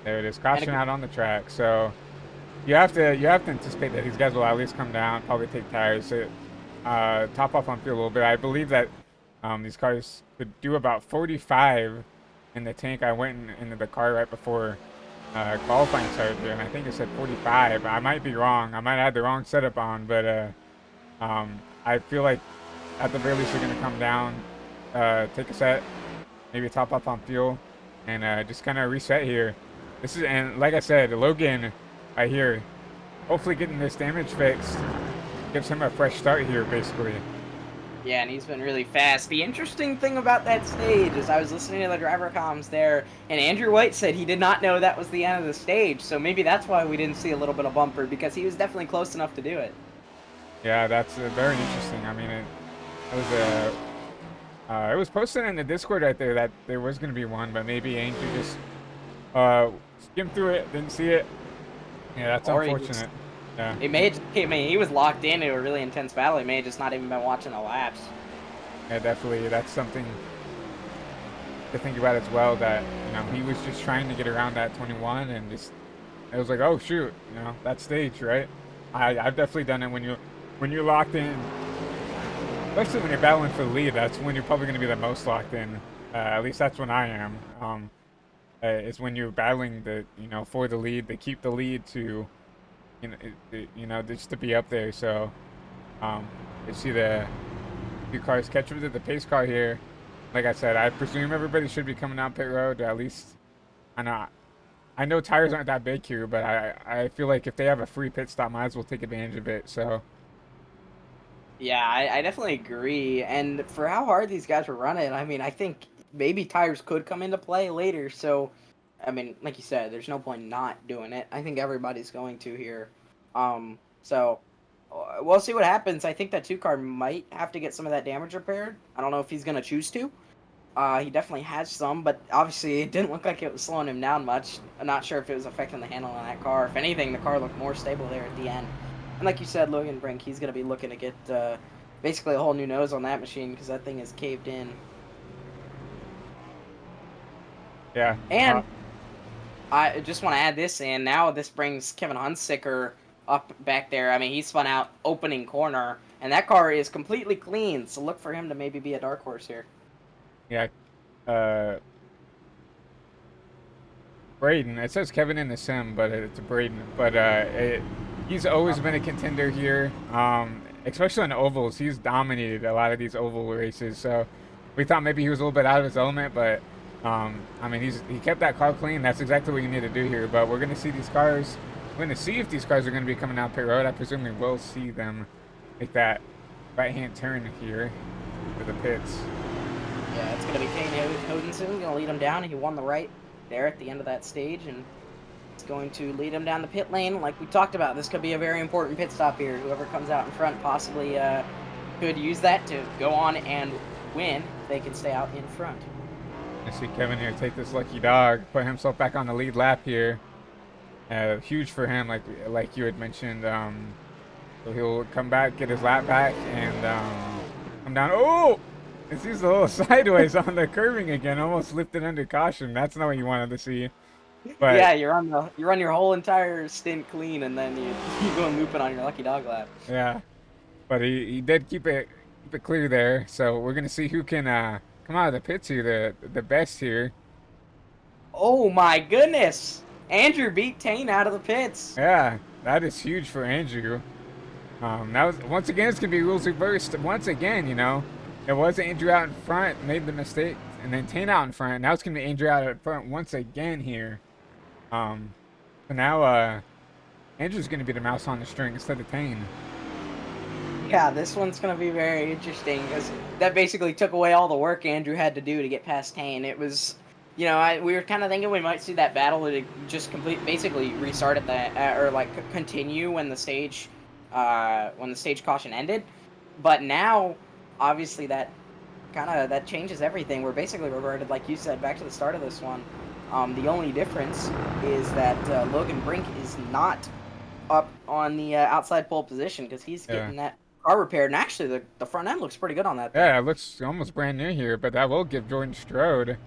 There it is, caution out on the track. So you have to anticipate that these guys will at least come down, probably take tires. Top off on fuel a little bit. I believe that these cars could do about 45 in the tank. I went into the car right before qualifying started there, and I think it said 45. I might be wrong. I might have the wrong setup on, but I feel like at the very least they're going to come down, take a set, maybe top off on fuel, and just kind of reset here. And like I said, Logan right here, hopefully getting this damage fixed gives him a fresh start here, basically. Yeah, and he's been really fast. The interesting thing about that stage is I was listening to the driver comms there, and Andrew White said he did not know that was the end of the stage, so maybe that's why we didn't see a little bit of bumper, because he was definitely close enough to do it. Yeah, that's very interesting. I mean, That was it was posted in the Discord right there that there was going to be one, but maybe Andrew just skimmed through it, didn't see it. Yeah, that's Or he just, unfortunate. Yeah, it may just, I mean, he was locked into a really intense battle. He may have just not even been watching the laps. yeah, definitely. That's something to think about as well. That he was just trying to get around that 21, and just it was like, oh shoot, that stage, right? I've definitely done it when you're locked in, especially when you're battling for the lead. That's when you're probably going to be the most locked in. At least that's when I am. Is when you're battling for the lead, to keep the lead, to just to be up there. So you see the two cars catch up to the pace car here. Like I said, I presume everybody should be coming out pit road. At least I know tires aren't that big here, but I feel like if they have a free pit stop, might as well take advantage of it. So Yeah, I definitely agree. And for how hard these guys were running, I mean, I think maybe tires could come into play later. So, I mean, like you said, there's no point not doing it. I think everybody's going to here. So we'll see what happens. I think that two car might have to get some of that damage repaired. I don't know if he's going to choose to. He definitely has some, but obviously it didn't look like it was slowing him down much. I'm not sure if it was affecting the handling on that car. If anything, the car looked more stable there at the end. And like you said, Logan Brink, he's going to be looking to get basically a whole new nose on that machine because that thing is caved in. yeah, And I just want to add this in. Now this brings Kevin Hunsicker up back there. I mean, he spun out opening corner, and that car is completely clean. So look for him to maybe be a dark horse here. yeah. Braden. It says Kevin in the sim, but it's Braden. But he's always been a contender here, especially on ovals. He's dominated a lot of these oval races. So we thought maybe he was a little bit out of his element, but I mean, he kept that car clean. That's exactly what you need to do here. But we're going to see these cars. We're going to see if these cars are going to be coming out pit road. I presume we will see them make that right-hand turn here for the pits. Yeah, it's going to be Kane Hodenson going to lead him down. He won the right there at the end of that stage, and it's going to lead him down the pit lane. Like we talked about, this could be a very important pit stop here. Whoever comes out in front possibly could use that to go on and win if they can stay out in front. I see Kevin here take this lucky dog, put himself back on the lead lap here. Huge for him, like you had mentioned. So he'll come back, get his lap back, and come down. Oh! It seems a little sideways on the curving again, almost lifted under caution. That's not what you wanted to see. But yeah, you run your whole entire stint clean, and then you go and loop it on your lucky dog lap. yeah, but he did keep it clear there. So we're gonna see who can come out of the pits here, the best here. Oh my goodness! Andrew beat Tane out of the pits. Yeah, that is huge for Andrew. That was once again it's gonna be rules reversed. Once again, it was Andrew out in front, made the mistake, and then Tane out in front. Now it's gonna be Andrew out in front once again here. So now Andrew's gonna be the mouse on the string instead of Tane. Yeah, this one's gonna be very interesting because that basically took away all the work Andrew had to do to get past Tane. It was, we were kind of thinking we might see that battle to just basically restart at the or like continue when the stage caution ended, but now obviously that changes everything. We're basically reverted, like you said, back to the start of this one. The only difference is that Logan Brink is not up on the outside pole position because he's getting that car repaired. And actually, the front end looks pretty good on that thing. Yeah, it looks almost brand new here, but that will give Jordan Strode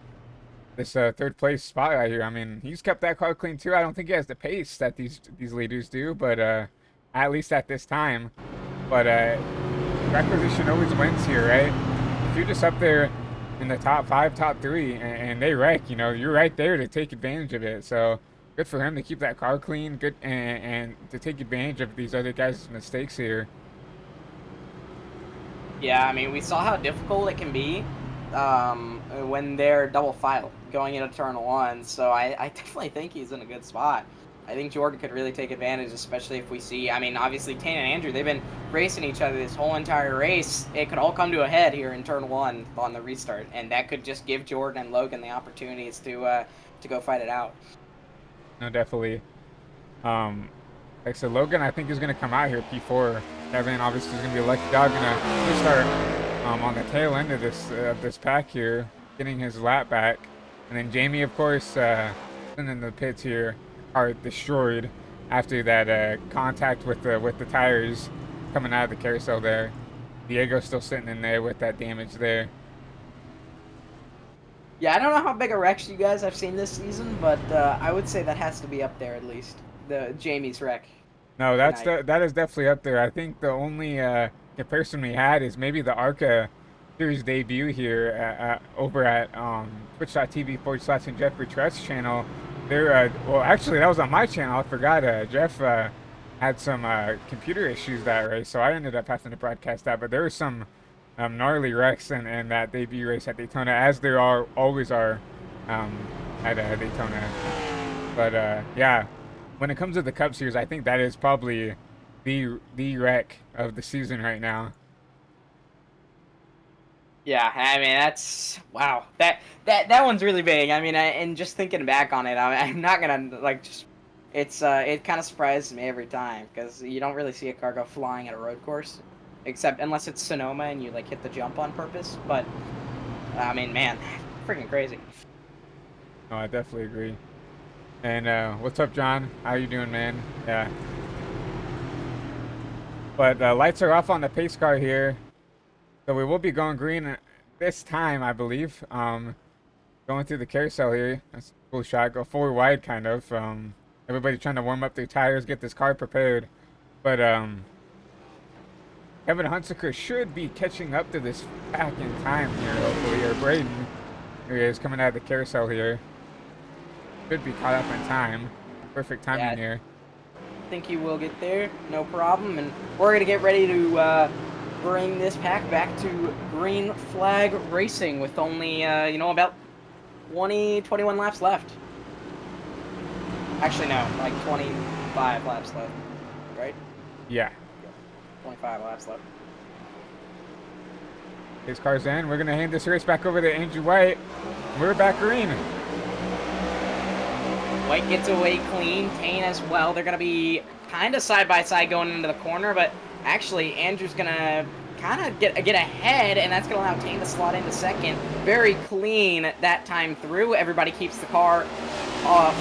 this third place spot right here. I mean, he's kept that car clean too. I don't think he has the pace that these leaders do, but at least at this time. But track position always wins here, right? If you're just up there in the top 5, top 3, and they wreck, you're right there to take advantage of it. So good for him to keep that car clean, good, and to take advantage of these other guys' mistakes here. Yeah, I mean, we saw how difficult it can be when they're double file going into turn 1. So I definitely think he's in a good spot. I think Jordan could really take advantage, especially if we see, I mean, obviously Tane and Andrew, they've been racing each other this whole entire race. It could all come to a head here in turn 1 on the restart, and that could just give Jordan and Logan the opportunities to go fight it out. No, definitely. Like I said, Logan, I think is going to come out here P4. Kevin, obviously, is going to be a lucky dog, going to restart. on the tail end of this pack here, getting his lap back. And then Jamie, of course, in the pits here, are destroyed after that contact with the tires coming out of the carousel there. Diego's still sitting in there with that damage there. Yeah, I don't know how big a wreck you guys have seen this season, but I would say that has to be up there at least. The Jamie's wreck. No, that is definitely up there. I think the only comparison we had is maybe the ARCA series debut here over at twitch.tv/and Jeffrey Trust channel. There, well, actually, that was on my channel. I forgot. Jeff had some computer issues that race, so I ended up having to broadcast that. But there were some gnarly wrecks in that debut race at Daytona, as there always are at Daytona. But yeah, when it comes to the Cup Series, I think that is probably the wreck of the season right now. Yeah, I mean that's wow. That one's really big. I mean, and just thinking back on it, I'm not gonna like just. It kind of surprises me every time because you don't really see a car go flying at a road course, except unless it's Sonoma and you like hit the jump on purpose. But I mean, man, freaking crazy. Oh, I definitely agree. And what's up, John? How you doing, man? Yeah. But lights are off on the pace car here. So we will be going green this time, I believe. Going through the carousel here. That's a cool shot. Go forward wide, kind of. Everybody trying to warm up their tires, get this car prepared. But Kevin Hunsaker should be catching up to this pack in time here, hopefully. Or Braden. Here he is coming out of the carousel here. Should be caught up in time. Perfect timing here. I think he will get there, no problem. And we're going to get ready to bring this pack back to green flag racing with only, about 21 laps left. Actually, no, like 25 laps left, right? Yeah. 25 laps left. His car's in. We're going to hand this race back over to Andrew White. We're back green. White gets away clean. Tane as well. They're going to be kind of side-by-side going into the corner, but actually Andrew's going to kind of get ahead, and that's going to allow Tane to slot into second. Very clean that time through. Everybody keeps the car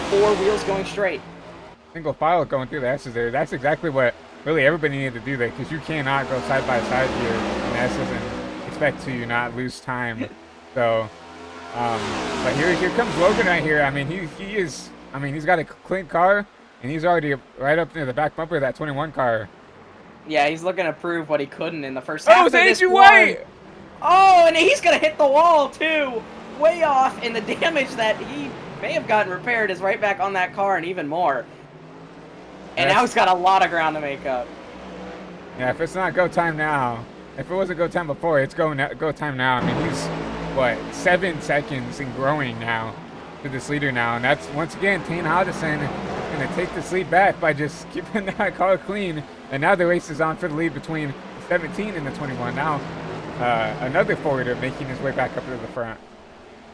four wheels going straight. Single file going through the S's there. That's exactly what really everybody needed to do there, because you cannot go side-by-side here in S's and expect to not lose time. So, but here comes Logan right here. I mean, he is... I mean, he's got a clean car, and he's already right up near the back bumper of that 21 car. Yeah, he's looking to prove what he couldn't in the first half of this Andrew White! Oh, and he's going to hit the wall, too! Way off, and the damage that he may have gotten repaired is right back on that car, and even more. And now he's got a lot of ground to make up. Yeah, if it's not go time now, if it wasn't go time before, it's go time now. I mean, he's, what, 7 seconds and growing now to this leader now, and that's once again Tane Hodgson going to take this lead back by just keeping that car clean. And now the race is on for the lead between the 17 and the 21. Now another forwarder making his way back up to the front.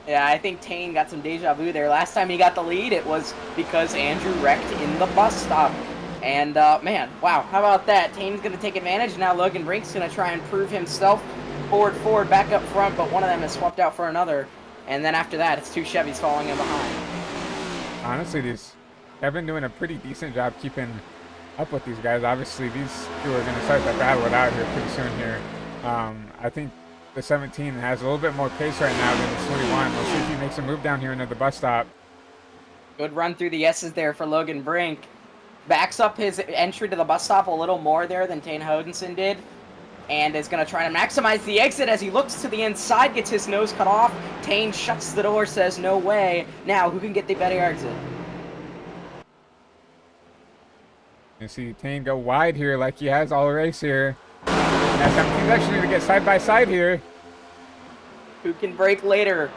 Yeah, I think Tane got some deja vu there. Last time he got the lead, it was because Andrew wrecked in the bus stop. And man, wow, how about that? Tane's going to take advantage. Now Logan Brink's going to try and prove himself forward, back up front, but one of them is swapped out for another. And then after that, it's two Chevys falling in behind. Honestly, Kevin doing a pretty decent job keeping up with these guys. Obviously, these two are going to start that battle it out here pretty soon here. I think the 17 has a little bit more pace right now than the 21. We'll see if he makes a move down here into the bus stop. Good run through the S's there for Logan Brink. Backs up his entry to the bus stop a little more there than Tane Hodgson did. And is going to try to maximize the exit as he looks to the inside, gets his nose cut off. Tane shuts the door, says no way. Now, who can get the better exit? You see Tane go wide here like he has all race here. Now 17's actually going to get side by side here. Who can break later?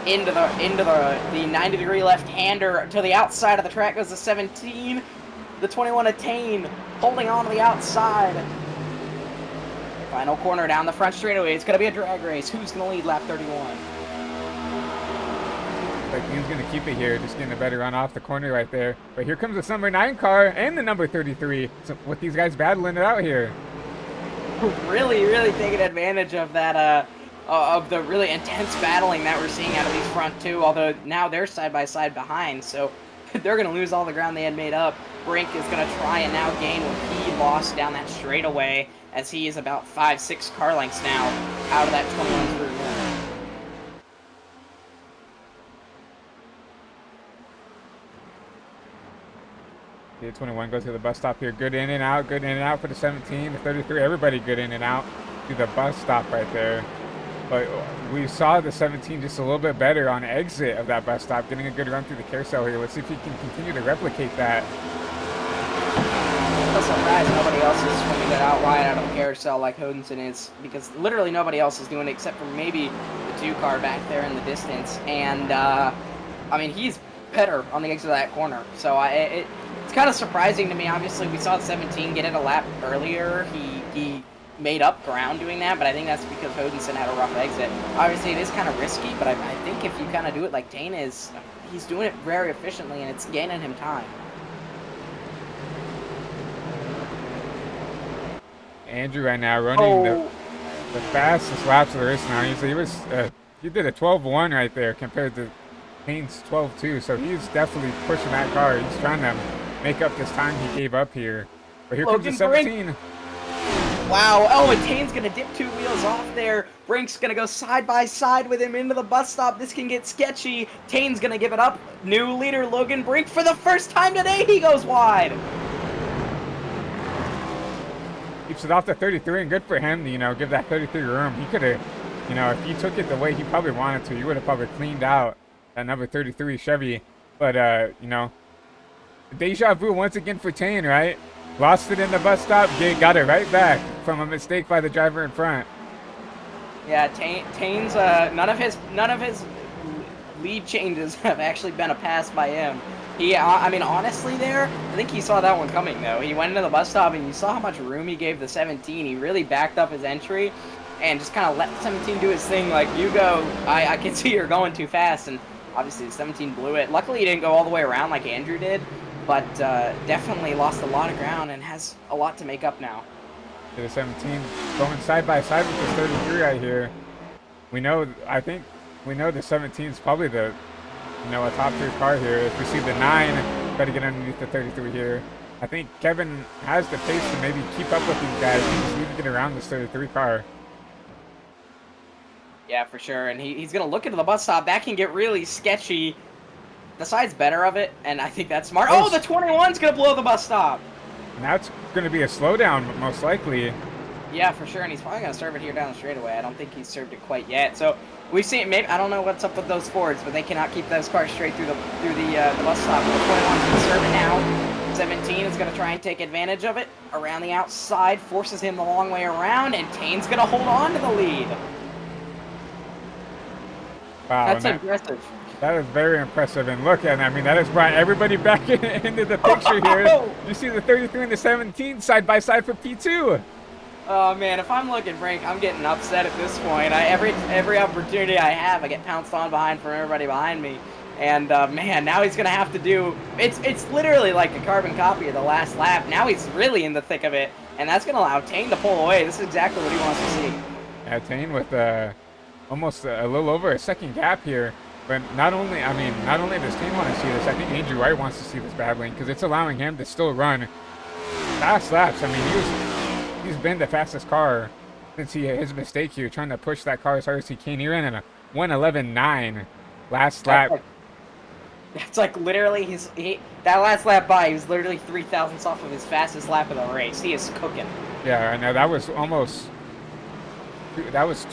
Into the 90-degree left-hander to the outside of the track goes the 17. The 21 of Tane holding on to the outside. Final corner down the front straightaway. It's going to be a drag race. Who's going to lead lap 31? Like he's going to keep it here, just getting a better run off the corner right there. But here comes the number 9 car and the number 33. So with these guys battling it out here. really, really taking advantage of that, of the really intense battling that we're seeing out of these front two, although now they're side by side behind, so they're going to lose all the ground they had made up. Brink is going to try and now gain what he lost down that straightaway, as he is about 5-6 car lengths now out of that 21 through one. The 21 goes to the bus stop here. Good in and out. Good in and out for the 17, the 33. Everybody good in and out to the bus stop right there. But we saw the 17 just a little bit better on exit of that bus stop, getting a good run through the carousel here. Let's see if he can continue to replicate that. I'm surprised nobody else is swinging it out wide out of the carousel like Hodenson is, because literally nobody else is doing it except for maybe the 2 car back there in the distance. And, I mean, he's better on the exit of that corner. So it's kind of surprising to me. Obviously, we saw the 17 get it a lap earlier. He made up ground doing that, but I think that's because Hodenson had a rough exit. Obviously, it is kind of risky, but I think if you kind of do it like Tane is, he's doing it very efficiently, and it's gaining him time. Andrew right now running the fastest laps of the race now. He did a 12-1 right there compared to Tane's 12-2, so he's definitely pushing that car. He's trying to make up this time he gave up here. But here comes the 17. Brink. Wow. Oh, and Tane's going to dip 2 wheels off there. Brink's going to go side by side with him into the bus stop. This can get sketchy. Tane's going to give it up. New leader, Logan Brink, for the first time today, he goes wide. Keeps it off the 33, and good for him to, give that 33 room. He could have, if he took it the way he probably wanted to, he would have probably cleaned out that number 33 Chevy. But, deja vu once again for Tane, right? Lost it in the bus stop, got it right back from a mistake by the driver in front. Yeah, Tane's none of his lead changes have actually been a pass by him. I mean, honestly, I think he saw that one coming though. He went into the bus stop, and you saw how much room he gave the 17. He really backed up his entry, and just kind of let the 17 do his thing. Like, you go, I can see you're going too fast, and obviously the 17 blew it. Luckily, he didn't go all the way around like Andrew did, but definitely lost a lot of ground and has a lot to make up now. To the 17 going side by side with the 33 right here. I think we know the 17 is probably a top 3 car here. If we see the 9, try to get underneath the 33 here. I think Kevin has the pace to maybe keep up with these guys. He just needs to get around this 33 car. Yeah, for sure. And he's going to look into the bus stop. That can get really sketchy. The side's better of it, and I think that's smart. Oh, the 21's going to blow the bus stop. And that's going to be a slowdown, most likely. Yeah, for sure, and he's probably going to serve it here down the straightaway. I don't think he's served it quite yet. So we've seen, maybe, I don't know what's up with those Fords, but they cannot keep those cars straight through the bus stop. The 21's going to serve it now. 17 is going to try and take advantage of it around the outside, forces him the long way around, and Tane's going to hold on to the lead. Wow, that's impressive. That is very impressive, and look at it. I mean, that has brought everybody back into the picture here. You see the 33 and the 17 side by side for P2. Oh man, if I'm looking Frank, I'm getting upset at this point. Every opportunity I have, I get pounced on behind from everybody behind me. And man, now he's gonna have to do. It's literally like a carbon copy of the last lap. Now he's really in the thick of it, and that's gonna allow Tane to pull away. This is exactly what he wants to see. Yeah, Tane with almost a little over a second gap here. But not only does Tane want to see this, I think Andrew Wright wants to see this battling, because it's allowing him to still run fast laps. I mean, he's been the fastest that since his mistake here, trying to push that car as hard as he can. He ran in a 1:11.9 last lap. That's like literally that last lap by, he was literally 3 thousandths off of his fastest lap of the race. He is cooking. Yeah, I know, that was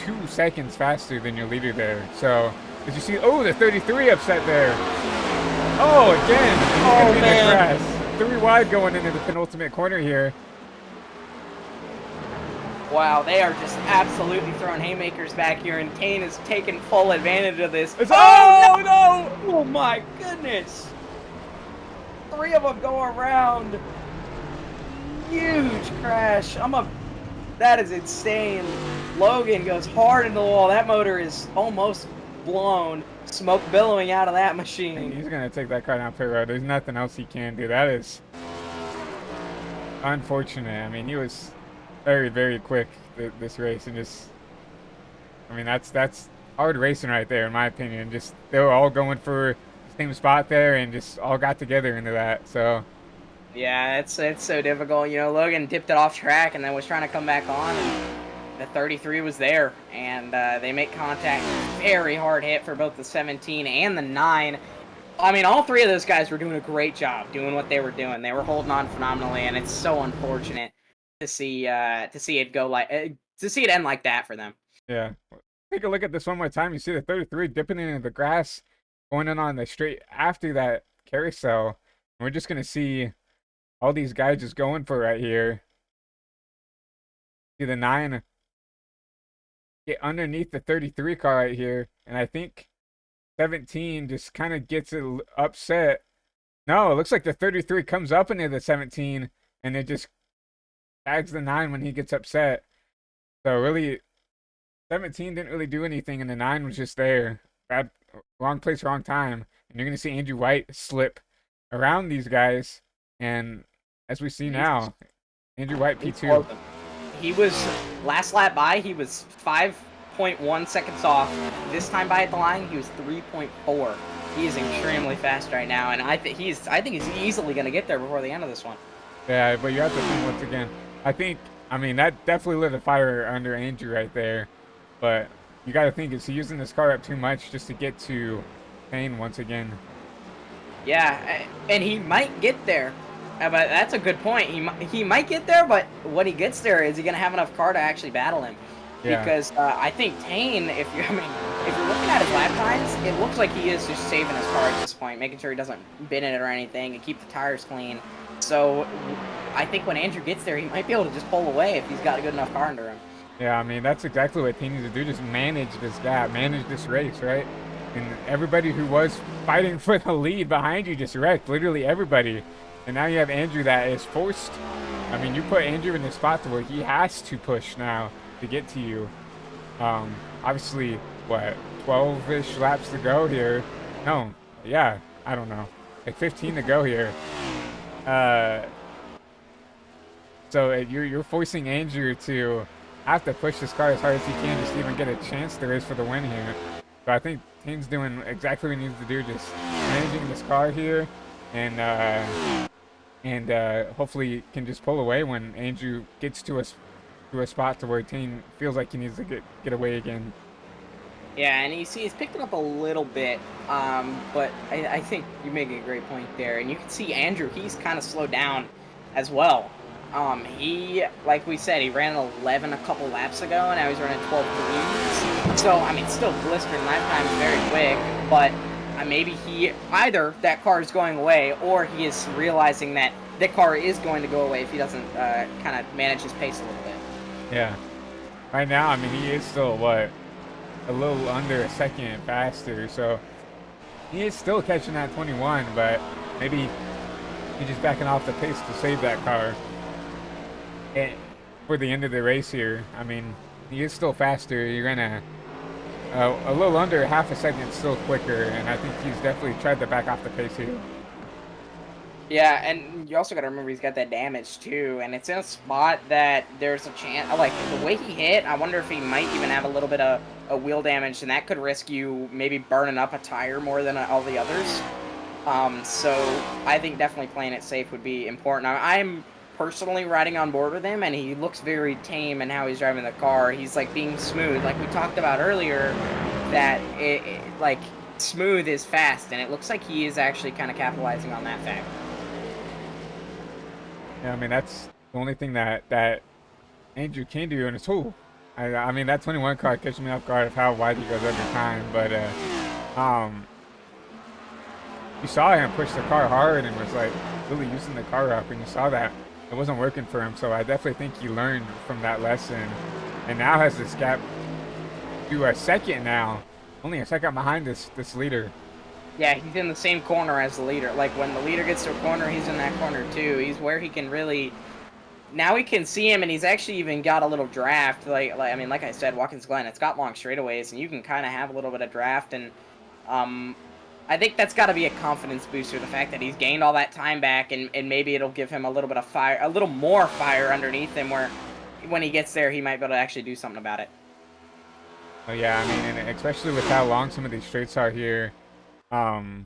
2 seconds faster than your leader there. So, did you see? Oh, the 33 upset there. Oh, again. Oh, man. 3 wide going into the penultimate corner here. Wow, they are just absolutely throwing haymakers back here, and Tane is taking full advantage of this. Oh, no! Oh, my goodness. 3 of them go around. Huge crash. That is insane. Logan goes hard into the wall. That motor is almost blown. Smoke billowing out of that machine. And he's going to take that car down pit road. There's nothing else he can do. That is unfortunate. I mean, very, very quick this race, and just, I mean, that's hard racing right there, in my opinion. Just they were all going for the same spot there, and just all got together into that. So Yeah, it's so difficult. You know, Logan dipped it off track and then was trying to come back on, and the 33 was there, and they make contact. Very hard hit for both the 17 and the 9. I mean, all three of those guys were doing a great job doing what they were doing. They were holding on phenomenally, and it's so unfortunate to see it go like to see it end like that for them. yeah, take a look at this one more time. You see the 33 dipping into the grass, going in on the straight after that carousel. And we're just gonna see all these guys just going for right here. See the 9 get underneath the 33 car right here, and I think 17 just kind of gets it upset. No, it looks like the 33 comes up into the 17, and it just tags the 9 when he gets upset. So really, 17 didn't really do anything, and the 9 was just there. Bad, wrong place, wrong time. And you're gonna see Andrew White slip around these guys, and as we see now, Andrew White P2. He was last lap by. He was 5.1 seconds off. This time by at the line, he was 3.4. He is extremely fast right now, and I think he's easily going to get there before the end of this one. Yeah, but you have to think once again. I mean, that definitely lit a fire under Andrew right there. But you got to think, is he using this car up too much just to get to Payne once again? Yeah, and he might get there. But that's a good point. He might get there, but when he gets there, is he going to have enough car to actually battle him? Yeah. Because I think Tane, if you're looking at his lap times, it looks like he is just saving his car at this point, making sure he doesn't bin it or anything, and keep the tires clean. So I think when Andrew gets there, he might be able to just pull away if he's got a good enough car under him. Yeah, I mean, that's exactly what Tane needs to do, just manage this gap, manage this race, right? And everybody who was fighting for the lead behind you just wrecked, literally everybody. And now you have Andrew that is forced. I mean, you put Andrew in the spot to where he has to push now to get to you. Obviously, what, 12-ish laps to go here? No, yeah, I don't know, like 15 to go here. So you're forcing Andrew to have to push this car as hard as he can just to even get a chance to race for the win here. So I think Tame's doing exactly what he needs to do, just managing this car here, and hopefully can just pull away when Andrew gets to a spot to where Tame feels like he needs to get away again. Yeah, and you see he's picked it up a little bit, but I think you're making a great point there. And you can see Andrew, he's kind of slowed down as well. He, like we said, he ran 11 a couple laps ago, and now he's running 12.3. So, I mean, still blistering lap time is very quick, but maybe either that car is going away, or he is realizing that the car is going to go away if he doesn't kind of manage his pace a little bit. Yeah. Right now, I mean, he is still, what, a little under a second faster, so he is still catching that 21, but maybe he's just backing off the pace to save that car. And for the end of the race here, I mean, he is still faster. You're gonna a little under half a second still quicker, and I think he's definitely tried to back off the pace here. Yeah, and you also got to remember he's got that damage too, and it's in a spot that there's a chance, like the way he hit, I wonder if he might even have a little bit of a wheel damage, and that could risk you maybe burning up a tire more than all the others. So I think definitely playing it safe would be important. I'm personally riding on board with him, and he looks very tame in how he's driving the car. He's like being smooth, like we talked about earlier, that like smooth is fast, and it looks like he is actually kind of capitalizing on that fact. Yeah, I mean, that's the only thing that Andrew can do in his tool. I mean, that 21 car catches me off guard of how wide he goes every time, but you saw him push the car hard and was like really using the car up, and you saw that it wasn't working for him. So I definitely think he learned from that lesson, and now has this gap to a second now, only a second behind this leader. Yeah, he's in the same corner as the leader. Like when the leader gets to a corner, he's in that corner too. He's where he can really. Now we can see him, and he's actually even got a little draft. Like I mean, like I said, Watkins Glen, it's got long straightaways, and you can kind of have a little bit of draft. And I think that's got to be a confidence booster. The fact that he's gained all that time back, and maybe it'll give him a little bit of fire, a little more fire underneath him, where when he gets there, he might be able to actually do something about it. Oh yeah, I mean, and especially with how long some of these straights are here, um,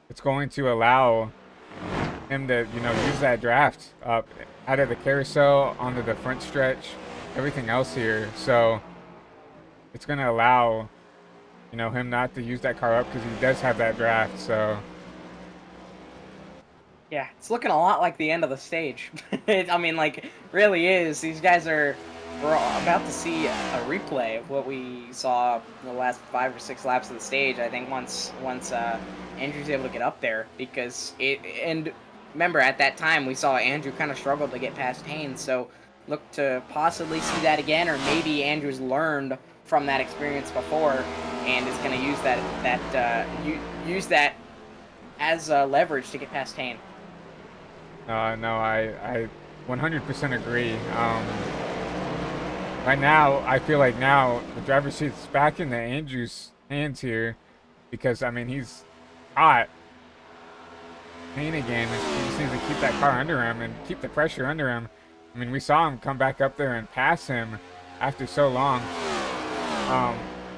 it's going to allow him to, use that draft up out of the carousel onto the front stretch, everything else here. So it's going to allow, him not to use that car up because he does have that draft. So Yeah, it's looking a lot like the end of the stage. I mean, like, really is. These guys we're about to see a replay of what we saw the last 5 or 6 laps of the stage. I think once Andrew's able to get up there, because and remember at that time we saw Andrew kind of struggle to get past Haynes. So look to possibly see that again, or maybe Andrew's learned from that experience before and is going to use use that as leverage to get past Haynes. no, I 100% agree. Right now, I feel like now the driver's seat's back in the Andrew's hands here because, I mean, he's hot. Pain again. He just needs to keep that car under him and keep the pressure under him. I mean, we saw him come back up there and pass him after so long.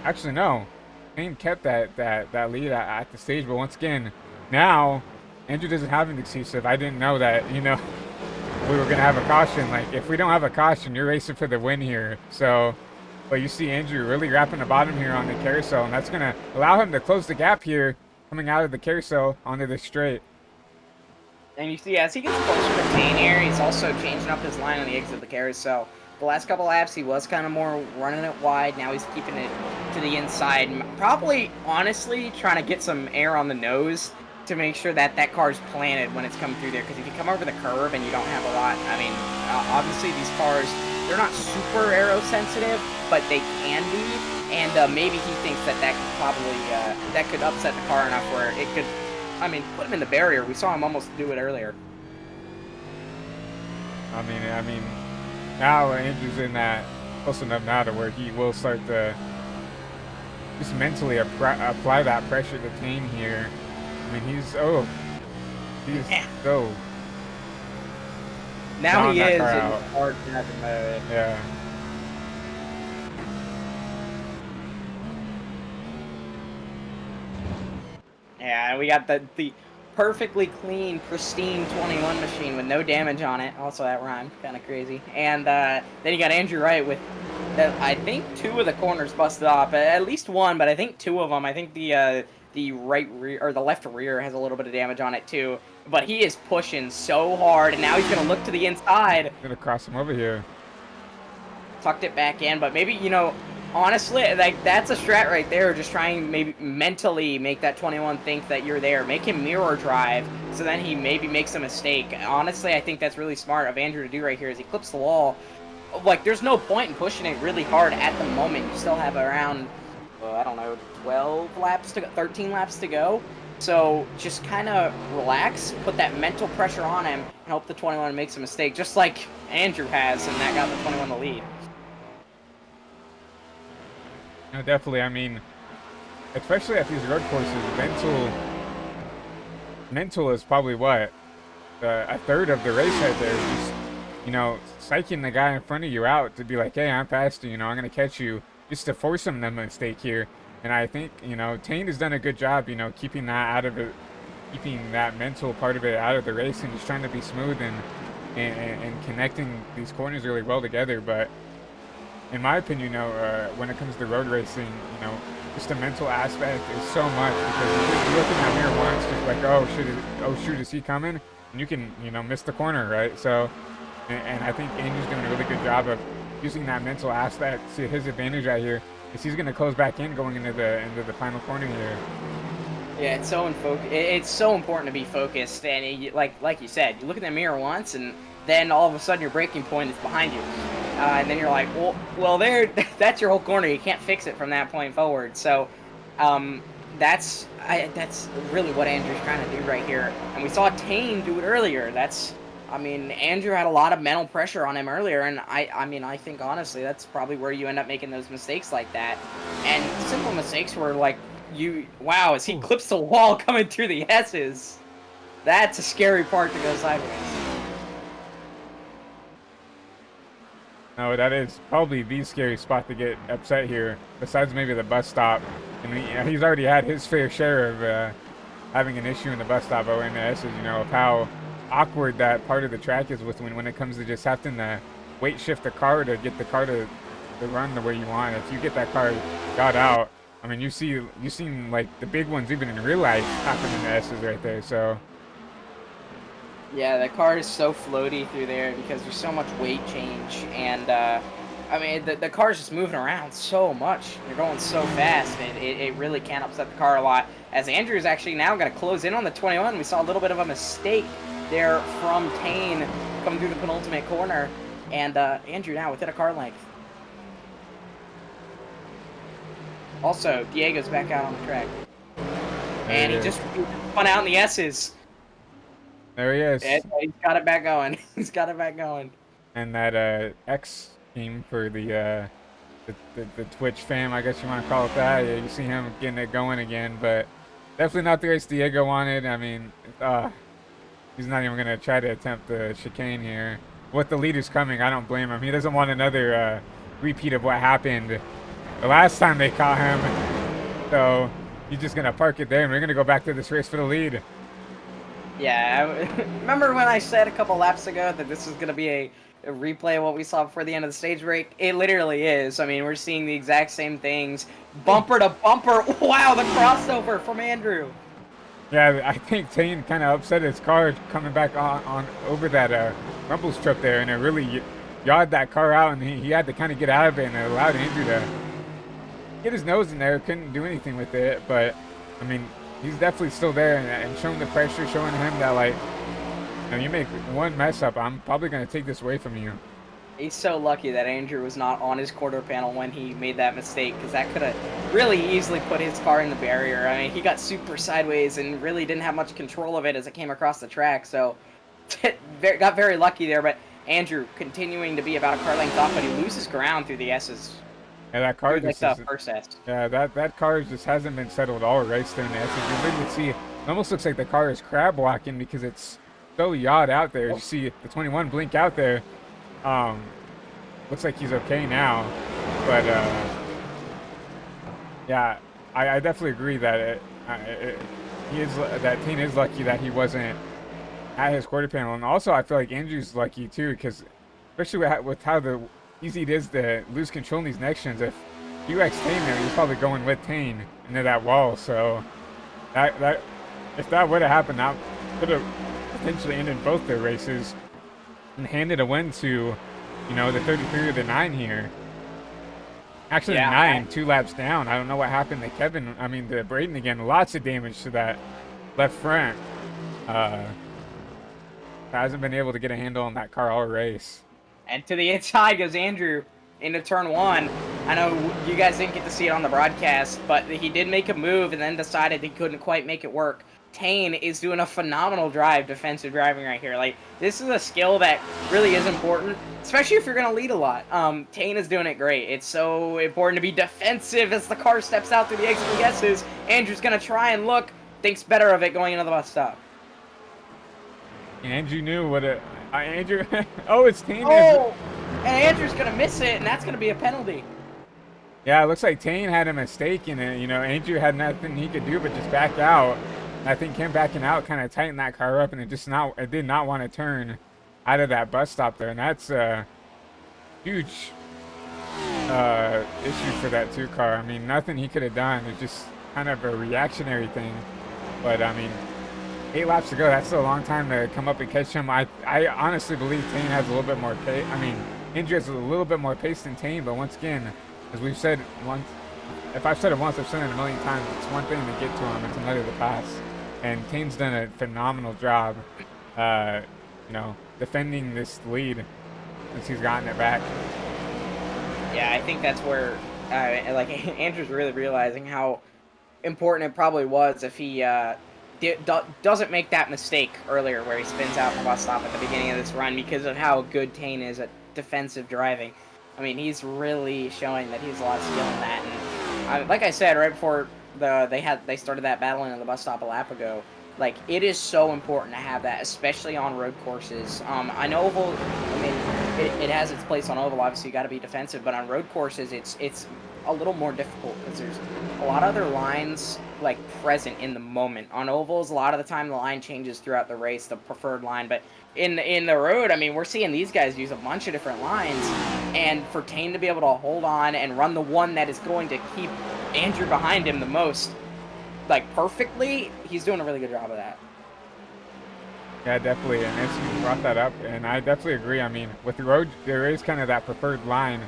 Actually, no. Payne kept that lead at the stage, but once again, now Andrew doesn't have an excuse. If I didn't know that, we were gonna have a caution. Like, if we don't have a caution, you're racing for the win here. So, but you see Andrew really wrapping the bottom here on the carousel, and that's gonna allow him to close the gap here, coming out of the carousel onto the straight. And you see, as he gets closer to Payne here, he's also changing up his line on the exit of the carousel. The last couple laps, he was kind of more running it wide. Now he's keeping it to the inside. Probably, honestly, trying to get some air on the nose to make sure that that car's planted when it's coming through there. Because if you come over the curb and you don't have a lot, I mean, obviously these cars, they're not super aero sensitive, but they can be. And maybe he thinks that could probably, that could upset the car enough where it could, I mean, put him in the barrier. We saw him almost do it earlier. I mean, now Andrew's in that close enough now to where he will start to just mentally apply that pressure to Tame here. I mean, he's so now he is in out. hard driving mode. Yeah. Yeah, and we got the perfectly clean, pristine 21 machine with no damage on it. Also, that rhymed, kind of crazy. And then you got Andrew Wright with, I think 2 of the corners busted off, at least 1, but I think 2 of them. I think the right rear or the left rear has a little bit of damage on it too. But he is pushing so hard, and now he's gonna look to the inside. Gonna cross him over here. Tucked it back in, but maybe, honestly, like, that's a strat right there. Just trying maybe mentally make that 21 think that you're there. Make him mirror drive, so then he maybe makes a mistake. Honestly, I think that's really smart of Andrew to do right here, as he clips the wall. Like, there's no point in pushing it really hard at the moment. You still have around, I don't know, 12 laps to go, 13 laps to go. So just kind of relax, put that mental pressure on him, and hope the 21 makes a mistake, just like Andrew has, and that got the 21 the lead. No, definitely. I mean, especially at these road courses, mental is probably what, a third of the race right there. Just, psyching the guy in front of you out to be like, hey, I'm faster, I'm going to catch you, just to force him the mistake here. And I think, Tane has done a good job, keeping that out of it, keeping that mental part of it out of the race, and just trying to be smooth and connecting these corners really well together. But in my opinion, when it comes to road racing, just the mental aspect is so much, because you look in that mirror once, just like, oh shoot, is he coming? And you can, miss the corner, right? So, and I think Andrew's doing a really good job of using that mental aspect to his advantage right here, because he's going to close back in going into the final corner here. Yeah, it's so important to be focused, and like you said, you look in the mirror once, and then all of a sudden your braking point is behind you, and then you're like, well, that's your whole corner. You can't fix it from that point forward. So, that's really what Andrew's trying to do right here, and we saw Tane do it earlier. Andrew had a lot of mental pressure on him earlier, and I think honestly that's probably where you end up making those mistakes like that, and simple mistakes where like wow, as he clips the wall coming through the S's, that's a scary part to go sideways. No, that is probably the scary spot to get upset here, besides maybe the bus stop. And he's already had his fair share of having an issue in the bus stop. But NWS is, of how awkward that part of the track is with when it comes to just having to weight shift the car to get the car to run the way you want. If you get that car got out, I mean, you've seen like the big ones even in real life happen in the S's right there. So Yeah, the car is so floaty through there because there's so much weight change, and I mean the car's just moving around so much. They're going so fast, and it really can upset the car a lot. As Andrew is actually now going to close in on the 21. We saw a little bit of a mistake there from Tane coming through the penultimate corner, and Andrew now within a car length. Also, Diego's back out on the track, and he just spun out in the S's. There he is. He's got it back going. He's got it back going. And that X team for the Twitch fam, I guess you want to call it that. Yeah, you see him getting it going again, but definitely not the race Diego wanted. I mean, he's not even going to try to attempt the chicane here. With the leaders coming, I don't blame him. He doesn't want another repeat of what happened the last time they caught him. So he's just going to park it there, and we're going to go back to this race for the lead. Yeah, remember when I said a couple laps ago that this was going to be a replay of what we saw before the end of the stage break? It literally is. I mean, we're seeing the exact same things. Bumper to bumper. Wow, the crossover from Andrew. Yeah, I think Tane kind of upset his car coming back on over that rumble strip there, and it really yawed that car out, and he had to kind of get out of it, and it allowed Andrew to get his nose in there. Couldn't do anything with it, but, I mean, he's definitely still there and showing the pressure, showing him that, like, you make one mess up, I'm probably going to take this away from you. He's so lucky that Andrew was not on his quarter panel when he made that mistake, because that could have really easily put his car in the barrier. I mean, he got super sideways and really didn't have much control of it as it came across the track, so got very lucky there. But Andrew continuing to be about a car length off, but he loses ground through the S's. Yeah, that car just like the first S. Yeah, that car just hasn't been settled all race there in the S's. You literally see, it almost looks like the car is crab walking because it's so yawed out there. You see the 21 blink out there. Looks like he's okay now, but yeah, I definitely agree that Tane is lucky that he wasn't at his quarter panel, and also I feel like Andrew's lucky too, because especially with how easy it is to lose control in these next gens. If you X Tane there, he's probably going with Tane into that wall. So if that would have happened, that could have potentially ended both their races and handed a win to, the 33 or the 9 here. Actually, yeah, the 9, 2 laps down. I don't know what happened to Braden again. Lots of damage to that left front. Hasn't been able to get a handle on that car all race. And to the inside goes Andrew into turn 1. I know you guys didn't get to see it on the broadcast, but he did make a move and then decided he couldn't quite make it work. Tane is doing a phenomenal defensive driving right here. Like, this is a skill that really is important, especially if you're going to lead a lot. Tane is doing it great. It's so important to be defensive as the car steps out through the exit guesses. Andrew's going to try and look, thinks better of it going into the bus stop. Andrew knew what it... Andrew... oh, it's Tane. Oh! And Andrew's going to miss it, and that's going to be a penalty. Yeah, it looks like Tane had a mistake in it. Andrew had nothing he could do but just back out. I think him backing out kind of tightened that car up, and it did not want to turn out of that bus stop there, and that's a huge issue for that 2 car. I mean, nothing he could have done. It's just kind of a reactionary thing. But I mean, 8 laps to go. That's a long time to come up and catch him. I honestly believe Tane has a little bit more pace. I mean, Andrew has a little bit more pace than Tane, but once again, as we've said once, if I've said it once, I've said it a million times. It's one thing to get to him; it's another to pass. And Tane's done a phenomenal job, defending this lead since he's gotten it back. Yeah, I think that's where, Andrew's really realizing how important it probably was if he doesn't make that mistake earlier where he spins out from bus stop at the beginning of this run because of how good Tane is at defensive driving. I mean, he's really showing that he has a lot of skill in that. And like I said, right before they started that battle in the bus stop a lap ago, like, it is so important to have that, especially on road courses. I know it has its place on oval. Obviously, you got to be defensive, but on road courses, it's a little more difficult because there's a lot of other lines like present in the moment. On ovals, a lot of the time the line changes throughout the race, the preferred line. But in the road, I mean, we're seeing these guys use a bunch of different lines, and for Tane to be able to hold on and run the one that is going to keep Andrew behind him the most, like perfectly, he's doing a really good job of that. Yeah, definitely, and as you brought that up, and I definitely agree. I mean, with the road, there is kind of that preferred line,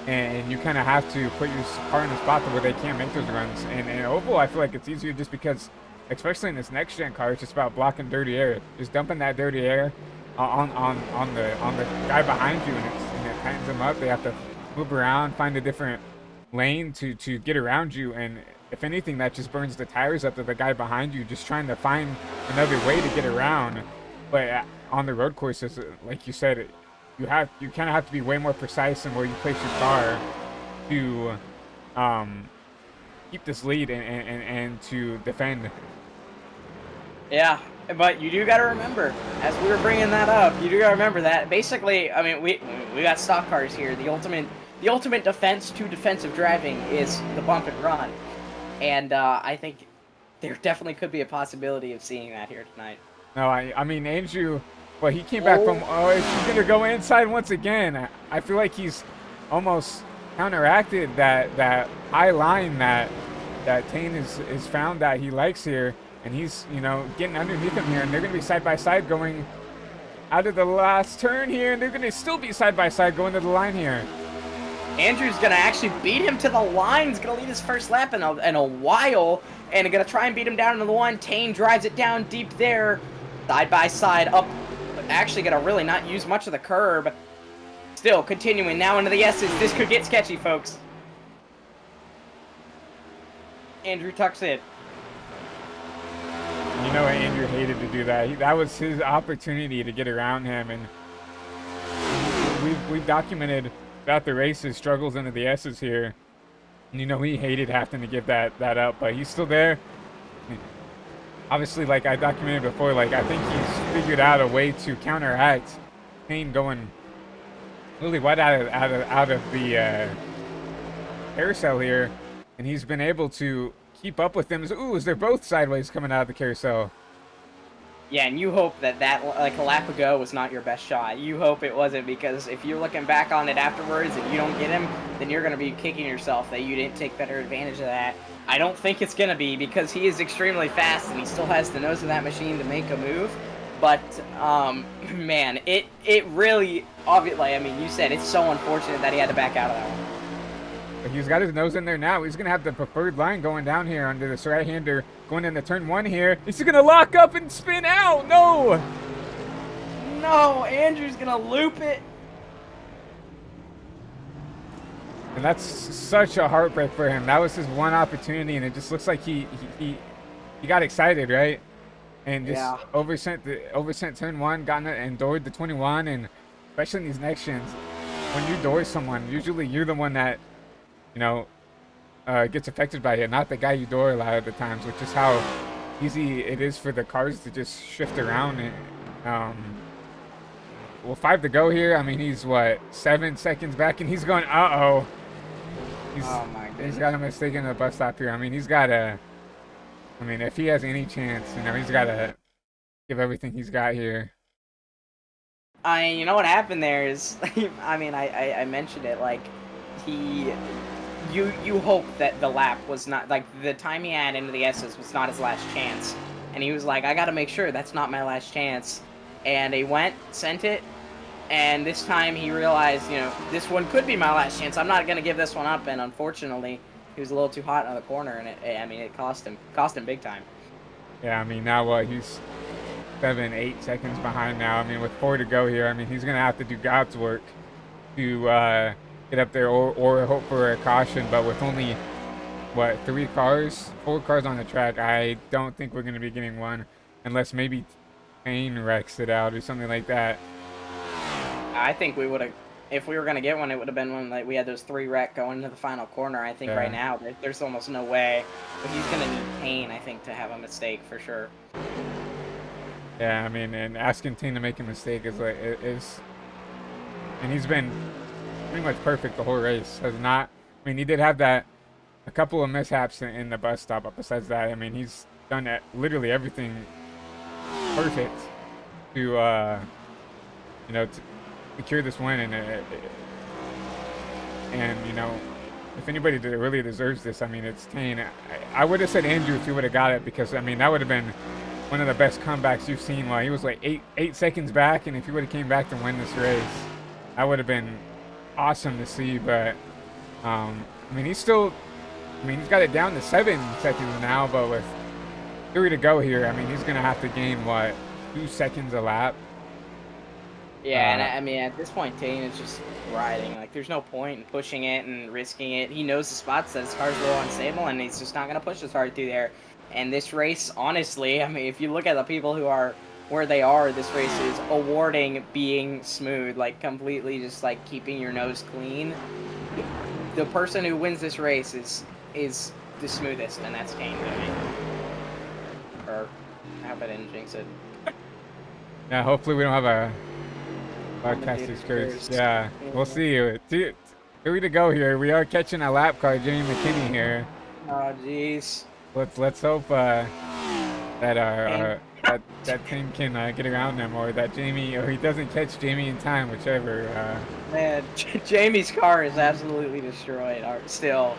and you kind of have to put your car in a spot where they can't make those runs. And in oval, I feel like it's easier just because, especially in this next gen car, it's just about blocking dirty air, just dumping that dirty air on the guy behind you, and it tightens them up. They have to move around, find a different lane to get around you, and if anything, that just burns the tires up to the guy behind you, just trying to find another way to get around. But on the road courses, like you said, you kind of have to be way more precise in where you place your car to keep this lead and to defend. Yeah, but you do got to remember, as we were bringing that up, you do got to remember that basically, I mean, we got stock cars here. The ultimate defense to defensive driving is the bump and run, and I think there definitely could be a possibility of seeing that here tonight. No, I mean Andrew, well, he came back from. Oh, is he gonna go inside once again? I feel like he's almost counteracted that high line that Tane is found that he likes here. And he's, getting underneath him here, and they're going to be side by side going out of the last turn here, and they're going to still be side by side going to the line here. Andrew's going to actually beat him to the line. He's going to lead his first lap in a while, and going to try and beat him down into the one. Tane drives it down deep there, side by side up. Actually going to really not use much of the curb. Still continuing now into the S's. This could get sketchy, folks. Andrew tucks in. You know, Andrew hated to do that. That was his opportunity to get around him, and we've documented throughout the race his struggles into the S's here. And, he hated having to give that up, but he's still there. Obviously, like I documented before, like I think he's figured out a way to counteract Tane going really wide out of the carousel here, and he's been able to keep up with them. Ooh, they're both sideways coming out of the carousel. Yeah, and you hope that like a lap ago was not your best shot. You hope it wasn't, because if you're looking back on it afterwards and you don't get him, then you're going to be kicking yourself that you didn't take better advantage of that. I don't think it's going to be, because he is extremely fast and he still has the nose of that machine to make a move. But, man, it really, obviously, I mean, you said it's so unfortunate that he had to back out of that one. He's got his nose in there now. He's going to have the preferred line going down here under this right-hander going into turn one here. He's going to lock up and spin out. No! No, Andrew's going to loop it. And that's such a heartbreak for him. That was his one opportunity, and it just looks like he got excited, right? And just oversent turn one, gotten it, and doored the 21, and especially in these next gens, when you door someone, usually you're the one that gets affected by it, not the guy you door a lot of the times, which is how easy it is for the cars to just shift around. And well, 5 to go here. I mean, he's what, 7 seconds back, and he's going, oh my goodness. He's got a mistake in the bus stop here. I mean, he's got to, if he has any chance, he's got to give everything he's got here. You know what happened there is, I mentioned it, like, you hope that the lap was not, like, the time he had into the S's was not his last chance. And he was like, I gotta make sure that's not my last chance. And he went, sent it, and this time he realized, this one could be my last chance. I'm not gonna give this one up, and unfortunately, he was a little too hot on the corner, and it cost him big time. Yeah, now he's 7-8 seconds behind now. With 4 to go here, he's gonna have to do God's work to get up there or hope for a caution. But with only 4 cars on the track, I don't think we're going to be getting one, unless maybe Tane wrecks it out or something like that. I think we would have, if we were going to get one, it would have been one like we had those 3 wreck going into the final corner. I think right now there's almost no way, but he's going to need Tane, I think, to have a mistake for sure. Yeah, and asking Tane to make a mistake is and he's been pretty much perfect the whole race. Has not. I mean, he did have that a couple of mishaps in the bus stop, but besides that, I mean, he's done literally everything perfect to to secure this win, and if anybody really deserves this, I mean, it's Tane. I would have said Andrew if he would have got it, because I mean that would have been one of the best comebacks you've seen. While he was like 8 seconds back, and if he would have came back to win this race, that would have been awesome to see. But I mean, he's got it down to 7 seconds now, but with 3 to go here, I mean, he's gonna have to gain what, 2 seconds a lap. Yeah, and I mean, at this point, Tane is just riding. Like, there's no point in pushing it and risking it. He knows the spots that his car's a little unstable, and he's just not going to push as hard through there. And this race, honestly, I mean, if you look at the people who are where they are, this race is awarding being smooth, like, completely just, like, keeping your nose clean. The person who wins this race is the smoothest, and that's Tane, I mean. Or, I hope I didn't jinx it. Yeah, hopefully we don't have a broadcaster's curse. Yeah, we'll see. 3 to go here. We are catching a lap car, Jamie McKinney here. Oh, jeez. Let's hope that that team can get around them, or that he doesn't catch Jamie in time, whichever. Man, Jamie's car is absolutely destroyed. Still,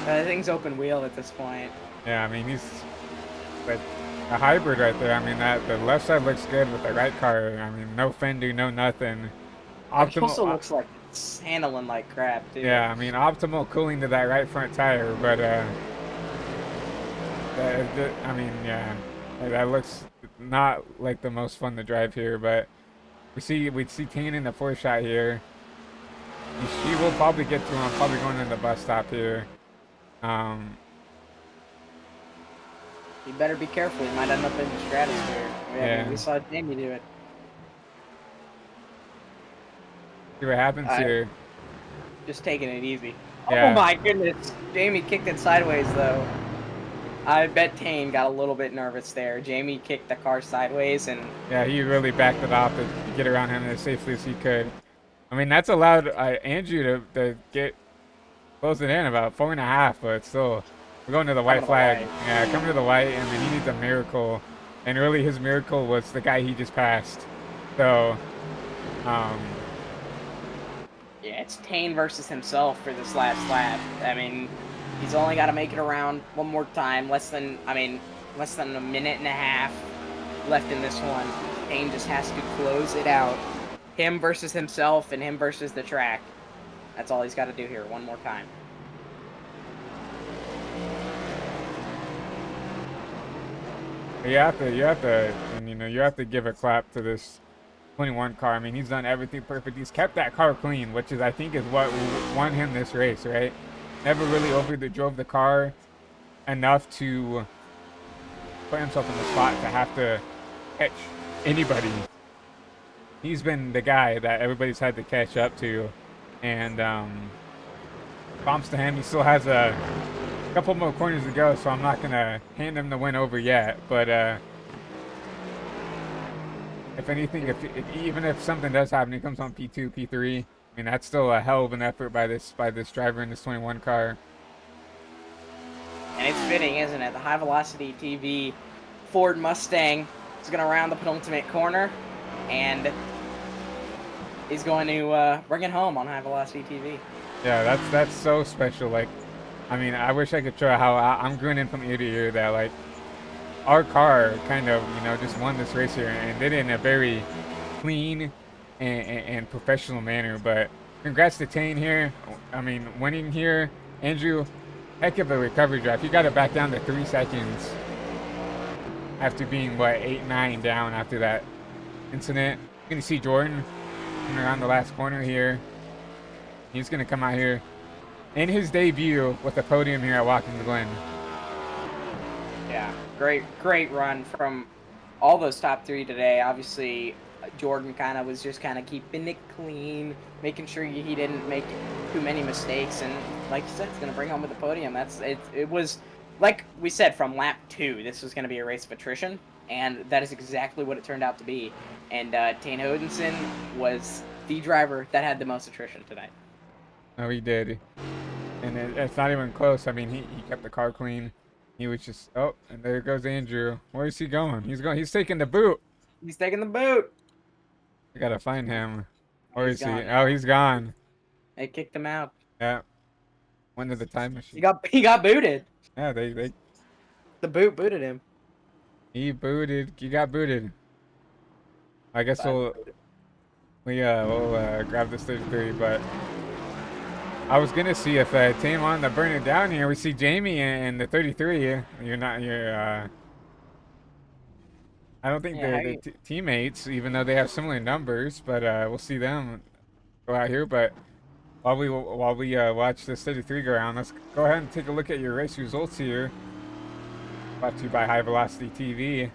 that thing's open wheel at this point. Yeah, I mean he's but a hybrid right there. I mean the left side looks good with the right car. I mean no fender, no nothing. It also looks like it's handling like crap too. Yeah, I mean optimal cooling to that right front tire, but I mean yeah, that looks not like the most fun to drive here. But we see Tane in the 4 shot here. She will probably get to him. Probably going to the bus stop here. You better be careful. You might end up in the stratosphere. Yeah. We saw Jamie do it. See what happens here. Just taking it easy. Yeah. Oh my goodness. Jamie kicked it sideways though. I bet Tane got a little bit nervous there. Jamie kicked the car sideways and... Yeah, he really backed it off to get around him as safely as he could. I mean, that's allowed Andrew to get close it in about 4.5, but still, we're going to the white flag. Yeah, coming to the white, and then he needs a miracle. And really, his miracle was the guy he just passed. So, yeah, it's Tane versus himself for this last lap. I mean, he's only got to make it around one more time. Less than a minute and a half left in this one. Tane just has to close it out. Him versus himself and him versus the track. That's all he's got to do here one more time. You have to give a clap to this 21 car. I mean, he's done everything perfect. He's kept that car clean, which is, I think, is what won him this race, right? Never really drove the car enough to put himself in the spot to have to catch anybody. He's been the guy that everybody's had to catch up to, and props to him. He still has a couple more corners to go, so I'm not gonna hand him the win over yet. But if anything, even if something does happen, he comes on P2, P3. I mean, that's still a hell of an effort by this driver in this 21 car. And it's fitting, isn't it? The High Velocity TV Ford Mustang is going to round the penultimate corner, and he's going to bring it home on High Velocity TV. Yeah, that's so special. Like, I mean, I wish I could show how I'm grinning from ear to ear that, like, our car kind of, just won this race here and did it in a very clean and professional manner. But congrats to Tane here. I mean, winning here. Andrew, heck of a recovery drive. He got it back down to 3 seconds after being, 8-9 down after that incident. You're going to see Jordan coming around the last corner here. He's going to come out here in his debut with a podium here at Watkins Glen. Yeah, great run from all those top 3 today. Obviously, Jordan was just keeping it clean, making sure he didn't make too many mistakes, and like you said, it's going to bring home with the podium. It was, like we said, from lap 2, this was going to be a race of attrition, and that is exactly what it turned out to be. And Tane Hodinson was the driver that had the most attrition tonight. No, he did, and it's not even close. I mean, he kept the car clean. He was just and there goes Andrew. Where is he going? He's going. He's taking the boot. He's taking the boot. I gotta find him. Where He's is he? gone Oh, now. he's gone. They kicked him out. Yeah, went to the time He machine. got booted. Yeah, they The boot booted him. he booted. He got booted. I guess But we'll grab the stage 3, but I was gonna see if Tame wanted to burn it down here. We see Jamie in the 33. You're not. You're. I don't think yeah, how they're you? teammates, even though they have similar numbers. But we'll see them go out here. But while we watch the 33 go around, let's go ahead and take a look at your race results here. Brought to you by High Velocity TV.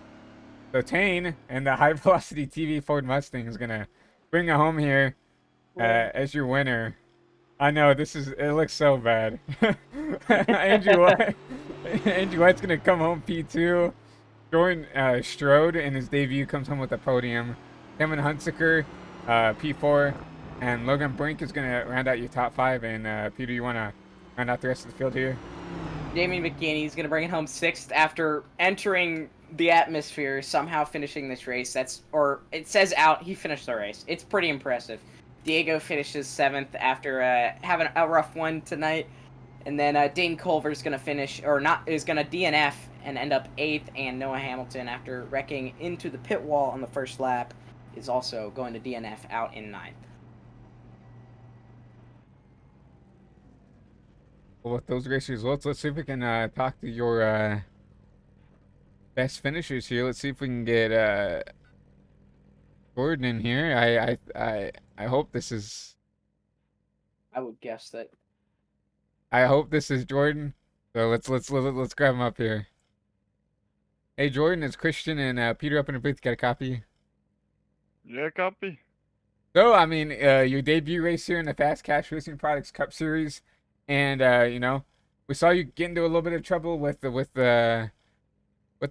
So Tane and the High Velocity TV Ford Mustang is gonna bring it home here as your winner. I know it looks so bad. Andrew White, Andrew White's gonna come home P2. Jordan Strode in his debut comes home with a podium. Kevin Hunsaker, P4, and Logan Brink is gonna round out your top 5. And Peter, you wanna round out the rest of the field here? Jamie McKinney's gonna bring it home 6th after entering the atmosphere, somehow finishing this race. Or it says out, he finished the race. It's pretty impressive. Diego finishes 7th after having a rough one tonight. And then Dane Culver's gonna finish, or not, is gonna DNF and end up 8th. And Noah Hamilton, after wrecking into the pit wall on the first lap, is also going to DNF out in 9th. Well, with those race results, let's see if we can talk to your best finishers here. Let's see if we can get Gordon in here. I hope this is. I would guess that. I hope this is Jordan. So let's grab him up here. Hey Jordan, it's Christian and Peter up in the booth. Got a copy? Yeah, copy. So I mean, your debut race here in the Fast Cash Racing Products Cup Series, and we saw you get into a little bit of trouble with the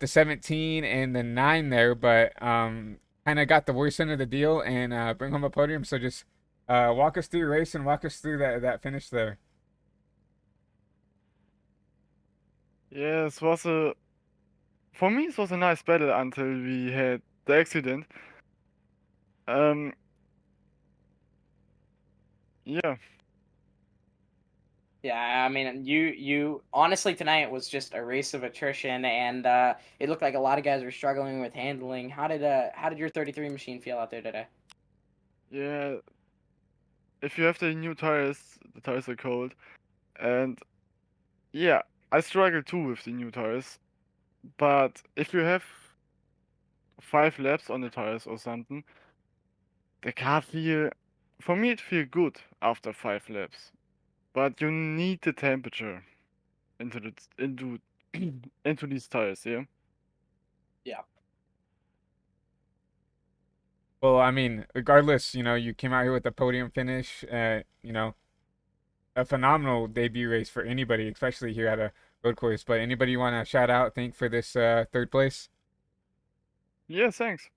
17 and the 9 there, but kind of got the worst end of the deal and bring home a podium. So just walk us through your race and walk us through that finish there. Yeah, for me, it was a nice battle until we had the accident. Um, yeah, Yeah, I mean, you honestly tonight was just a race of attrition, and it looked like a lot of guys were struggling with handling. How did your 33 machine feel out there today? yeah. If you have the tires are cold, and yeah, I struggle too with the new tires. But if you have 5 laps on the tires or something, the car for me, it feel good after 5 laps. But you need the temperature into into these tires, yeah. Yeah. Well, I mean, regardless, you came out here with a podium finish. A phenomenal debut race for anybody, especially here at a road course. But anybody you want to shout out, thank for this 3rd place? Yeah, thanks.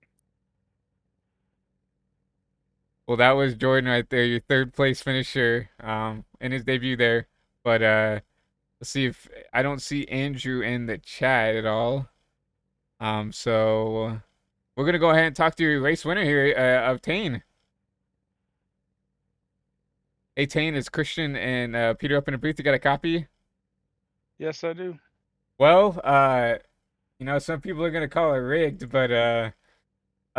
Well, that was Jordan right there, your 3rd place finisher in his debut there. But let's see if I don't see Andrew in the chat at all. So we're gonna go ahead and talk to your race winner here of Tane. Hey Tane, it's Christian and Peter up in the booth. You got a copy? Yes, I do. Well, some people are gonna call it rigged, but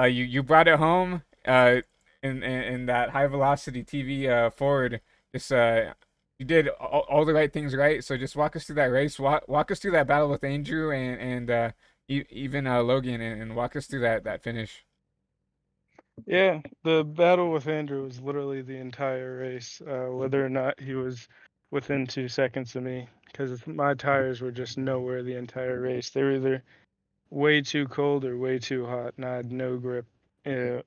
you brought it home in that high velocity TV Ford. Just you did all the right things right. So just walk us through that race. Walk us through that battle with Andrew and even Logan, and walk us through that finish. Yeah, the battle with Andrew was literally the entire race, whether or not he was within 2 seconds of me, because my tires were just nowhere the entire race. They were either way too cold or way too hot, and I had no grip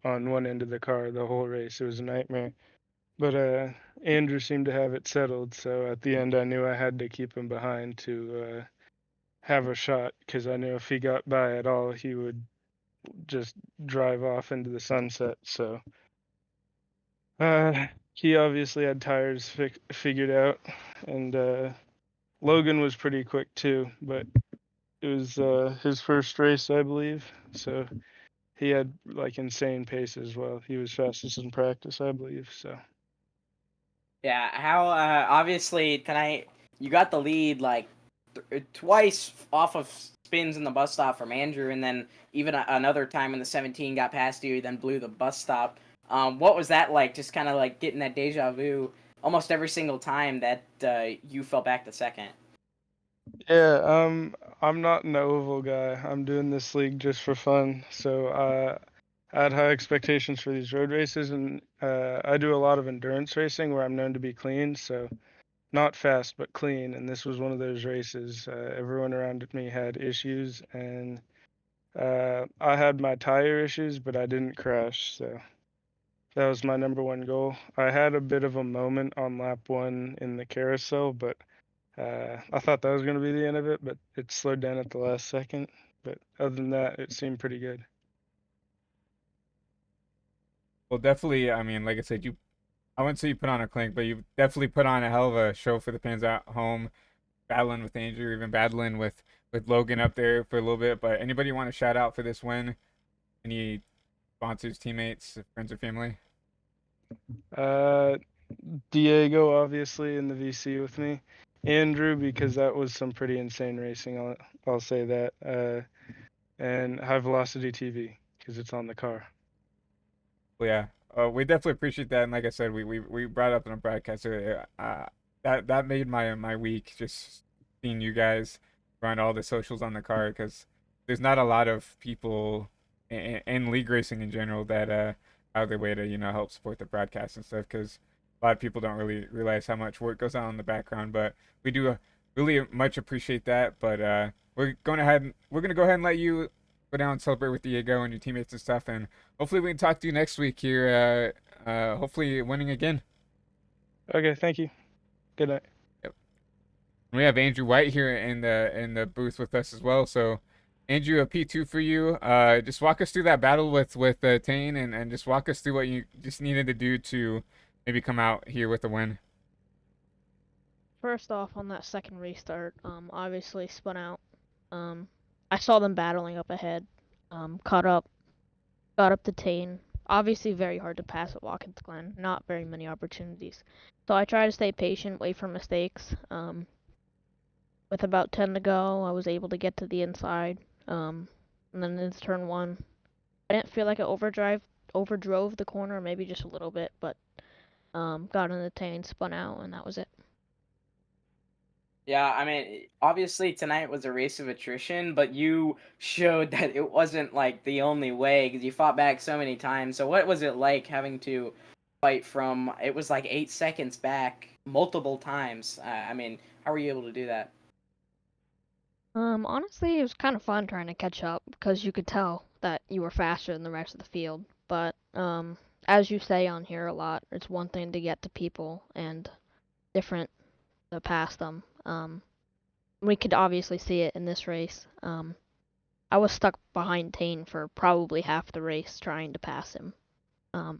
on one end of the car the whole race. It was a nightmare. But Andrew seemed to have it settled, so at the end I knew I had to keep him behind to have a shot because I knew if he got by at all, he would just drive off into the sunset. So he obviously had tires figured out, and Logan was pretty quick too, but it was his first race, I believe. So he had like insane pace as well. He was fastest in practice, I believe. So Yeah, how obviously tonight you got the lead like twice off of spins in the bus stop from Andrew, and then even another time in the 17 got past you, then blew the bus stop. What was that like? Just kind of like getting that deja vu almost every single time that you fell back to second. yeah, I'm not an oval guy. I'm doing this league just for fun. So I had high expectations for these road races, and I do a lot of endurance racing where I'm known to be clean. So not fast, but clean. And this was one of those races. Everyone around me had issues, and I had my tire issues, but I didn't crash. So that was my number one goal. I had a bit of a moment on lap one in the carousel, but I thought that was going to be the end of it, but it slowed down at the last second. But other than that, it seemed pretty good. Well, definitely. I mean, like I said, I wouldn't say you put on a clink, but you definitely put on a hell of a show for the fans at home, battling with Andrew, even battling with Logan up there for a little bit. But anybody you want to shout out for this win? Any sponsors, teammates, friends, or family? Uh, Diego, obviously, in the VC with me. Andrew, because that was some pretty insane racing. I'll say that. And High Velocity TV, because it's on the car. Well, yeah, we definitely appreciate that. And like I said, we brought it up in a broadcast earlier. That made my week just seeing you guys run all the socials on the car because there's not a lot of people in league racing in general that out of their way to help support the broadcast and stuff because a lot of people don't really realize how much work goes on in the background. But we do really much appreciate that. But we're gonna go ahead and let you go down and celebrate with Diego and your teammates and stuff and hopefully we can talk to you next week here. Hopefully winning again. Okay, thank you. Good night. Yep. We have Andrew White here in the booth with us as well. So, Andrew, a P2 for you. Just walk us through that battle with Tane and just walk us through what you just needed to do to maybe come out here with a win. First off, on that second restart, obviously spun out. I saw them battling up ahead. Caught up, got up to Tane. Obviously, very hard to pass at Watkins Glen. Not very many opportunities. So I try to stay patient, wait for mistakes. With about 10 to go, I was able to get to the inside. And then into turn one, I didn't feel like I overdrove the corner, maybe just a little bit, but got in the Tane, spun out, and that was it. Yeah, I mean, obviously tonight was a race of attrition, but you showed that it wasn't like the only way because you fought back so many times. So what was it like having to fight from it was like 8 seconds back multiple times? I mean, how were you able to do that? Honestly, it was kind of fun trying to catch up because you could tell that you were faster than the rest of the field. But, as you say on here a lot, it's one thing to get to people and different to pass them. We could obviously see it in this race. I was stuck behind Tane for probably half the race trying to pass him. Um,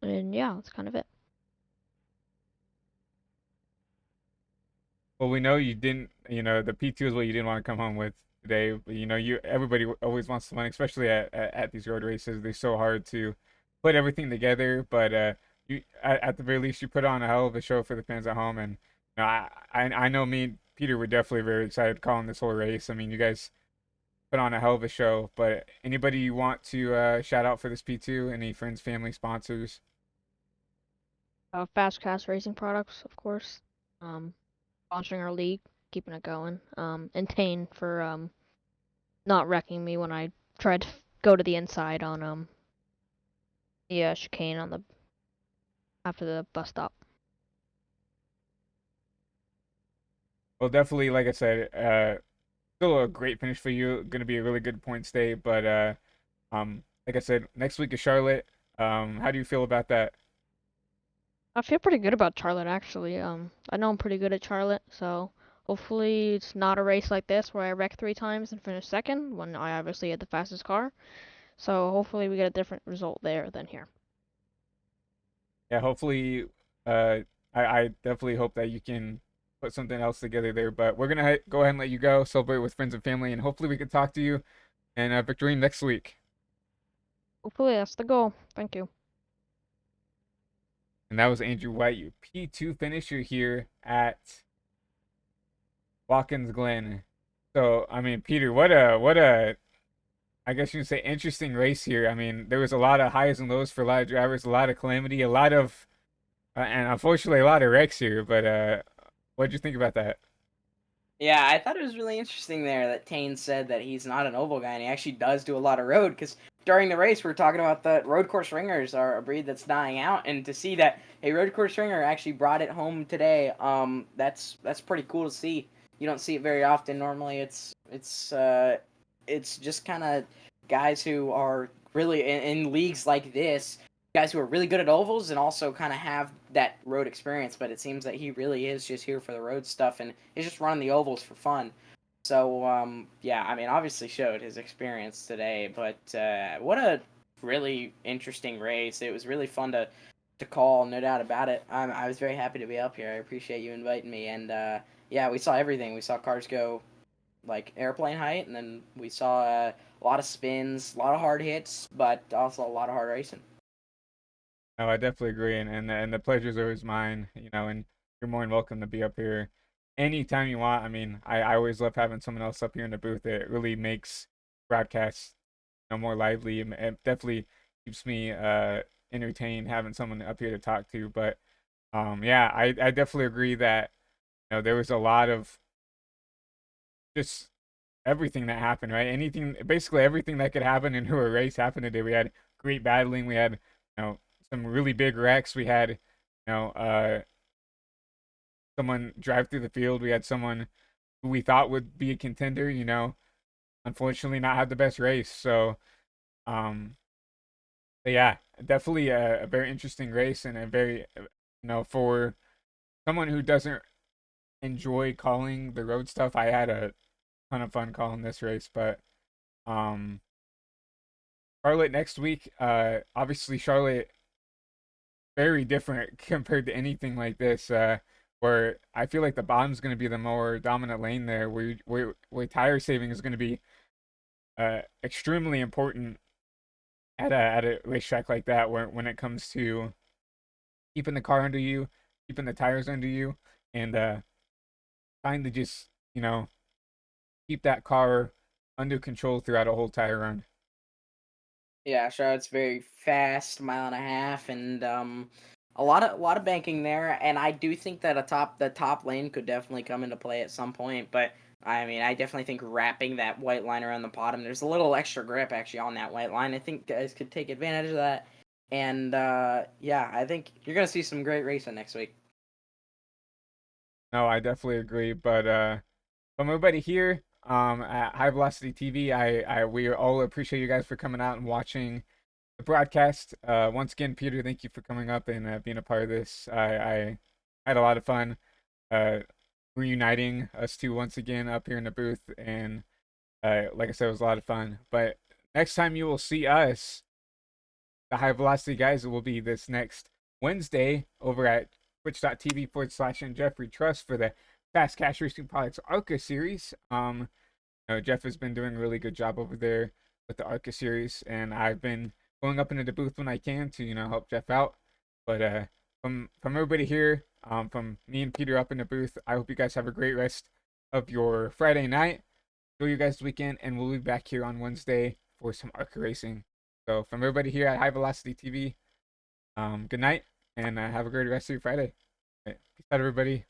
and yeah, that's kind of it. Well, we know you didn't. The P2 is what you didn't want to come home with today. But, everybody always wants to win, especially at these road races. They're so hard to put everything together. But you at the very least you put on a hell of a show for the fans at home. And I know me and Peter were definitely very excited calling this whole race. I mean, you guys put on a hell of a show. But anybody you want to shout out for this P2? Any friends, family, sponsors? Fast Cast Racing Products, of course. Sponsoring our league, keeping it going. And Tane for not wrecking me when I tried to go to the inside on the chicane on the after the bus stop. Well, definitely, like I said, still a great finish for you. Going to be a really good point stay, but like I said, next week is Charlotte. How do you feel about that? I feel pretty good about Charlotte actually. I know I'm pretty good at Charlotte, so Hopefully, it's not a race like this where I wreck 3 times and finish second when I obviously had the fastest car. So hopefully, we get a different result there than here. Yeah, hopefully, uh, I definitely hope that you can put something else together there. But we're gonna go ahead and let you go, celebrate with friends and family, and hopefully we can talk to you and Victorine next week. Hopefully, that's the goal. Thank you. And that was Andrew White, your P2 finisher here at Watkins Glen. So, I mean, Peter, what a I guess you can say interesting race here. I mean, there was a lot of highs and lows for a lot of drivers, a lot of calamity, a lot of and unfortunately a lot of wrecks here. But what'd you think about that? Yeah, I thought it was really interesting there that Tane said that he's not an oval guy and he actually does do a lot of road because during the race we were talking about the road course ringers are a breed that's dying out, and to see that a road course ringer actually brought it home today, that's pretty cool to see. You don't see it very often. Normally it's just kind of guys who are really in leagues like this, guys who are really good at ovals and also kind of have that road experience, but it seems that he really is just here for the road stuff and he's just running the ovals for fun. So yeah, I mean, obviously showed his experience today, but what a really interesting race. It was really fun to call, no doubt about it. I was very happy to be up here. I appreciate you inviting me, and yeah, we saw everything. We saw cars go like airplane height, and then we saw a lot of spins, a lot of hard hits, but also a lot of hard racing. No, I definitely agree, and the pleasure's always mine. You know, and you're more than welcome to be up here anytime you want. I mean, I always love having someone else up here in the booth. It really makes broadcasts, more lively. It definitely keeps me entertained having someone up here to talk to. But yeah, I definitely agree that there was a lot of just everything that happened, right? Anything, basically everything that could happen into a race happened today. We had great battling. We had, some really big wrecks. We had, someone drive through the field. We had someone who we thought would be a contender, unfortunately not have the best race. So, um, but yeah, definitely a very interesting race and a very, for someone who doesn't enjoy calling the road stuff, I had a ton of fun calling this race. But, um, Charlotte next week. Obviously Charlotte very different compared to anything like this. Where I feel like the bottom's going to be the more dominant lane there, where tire saving is going to be extremely important at a racetrack like that, where when it comes to keeping the car under you, keeping the tires under you, and trying to just keep that car under control throughout a whole tire run. Yeah, Charlotte's very fast, mile and a half, and a lot of banking there. And I do think that the top lane could definitely come into play at some point. But I mean, I definitely think wrapping that white line around the bottom, there's a little extra grip actually on that white line. I think guys could take advantage of that. And yeah, I think you're gonna see some great racing next week. No, I definitely agree. But from everybody here at High Velocity TV, we all appreciate you guys for coming out and watching the broadcast. Once again, Peter, thank you for coming up and being a part of this. I had a lot of fun uh, reuniting us two once again up here in the booth, and like I said, it was a lot of fun. But next time you will see us, the High Velocity guys, it will be this next Wednesday over at twitch.tv/Jeffrey Trust for the Fast Cash Racing Products ARCA series. Jeff has been doing a really good job over there with the ARCA series, and I've been going up into the booth when I can to help Jeff out. But from everybody here, from me and Peter up in the booth, I hope you guys have a great rest of your Friday night. Enjoy your guys' weekend, and we'll be back here on Wednesday for some ARCA racing. So from everybody here at High Velocity TV, good night, and have a great rest of your Friday. All right, peace out, everybody.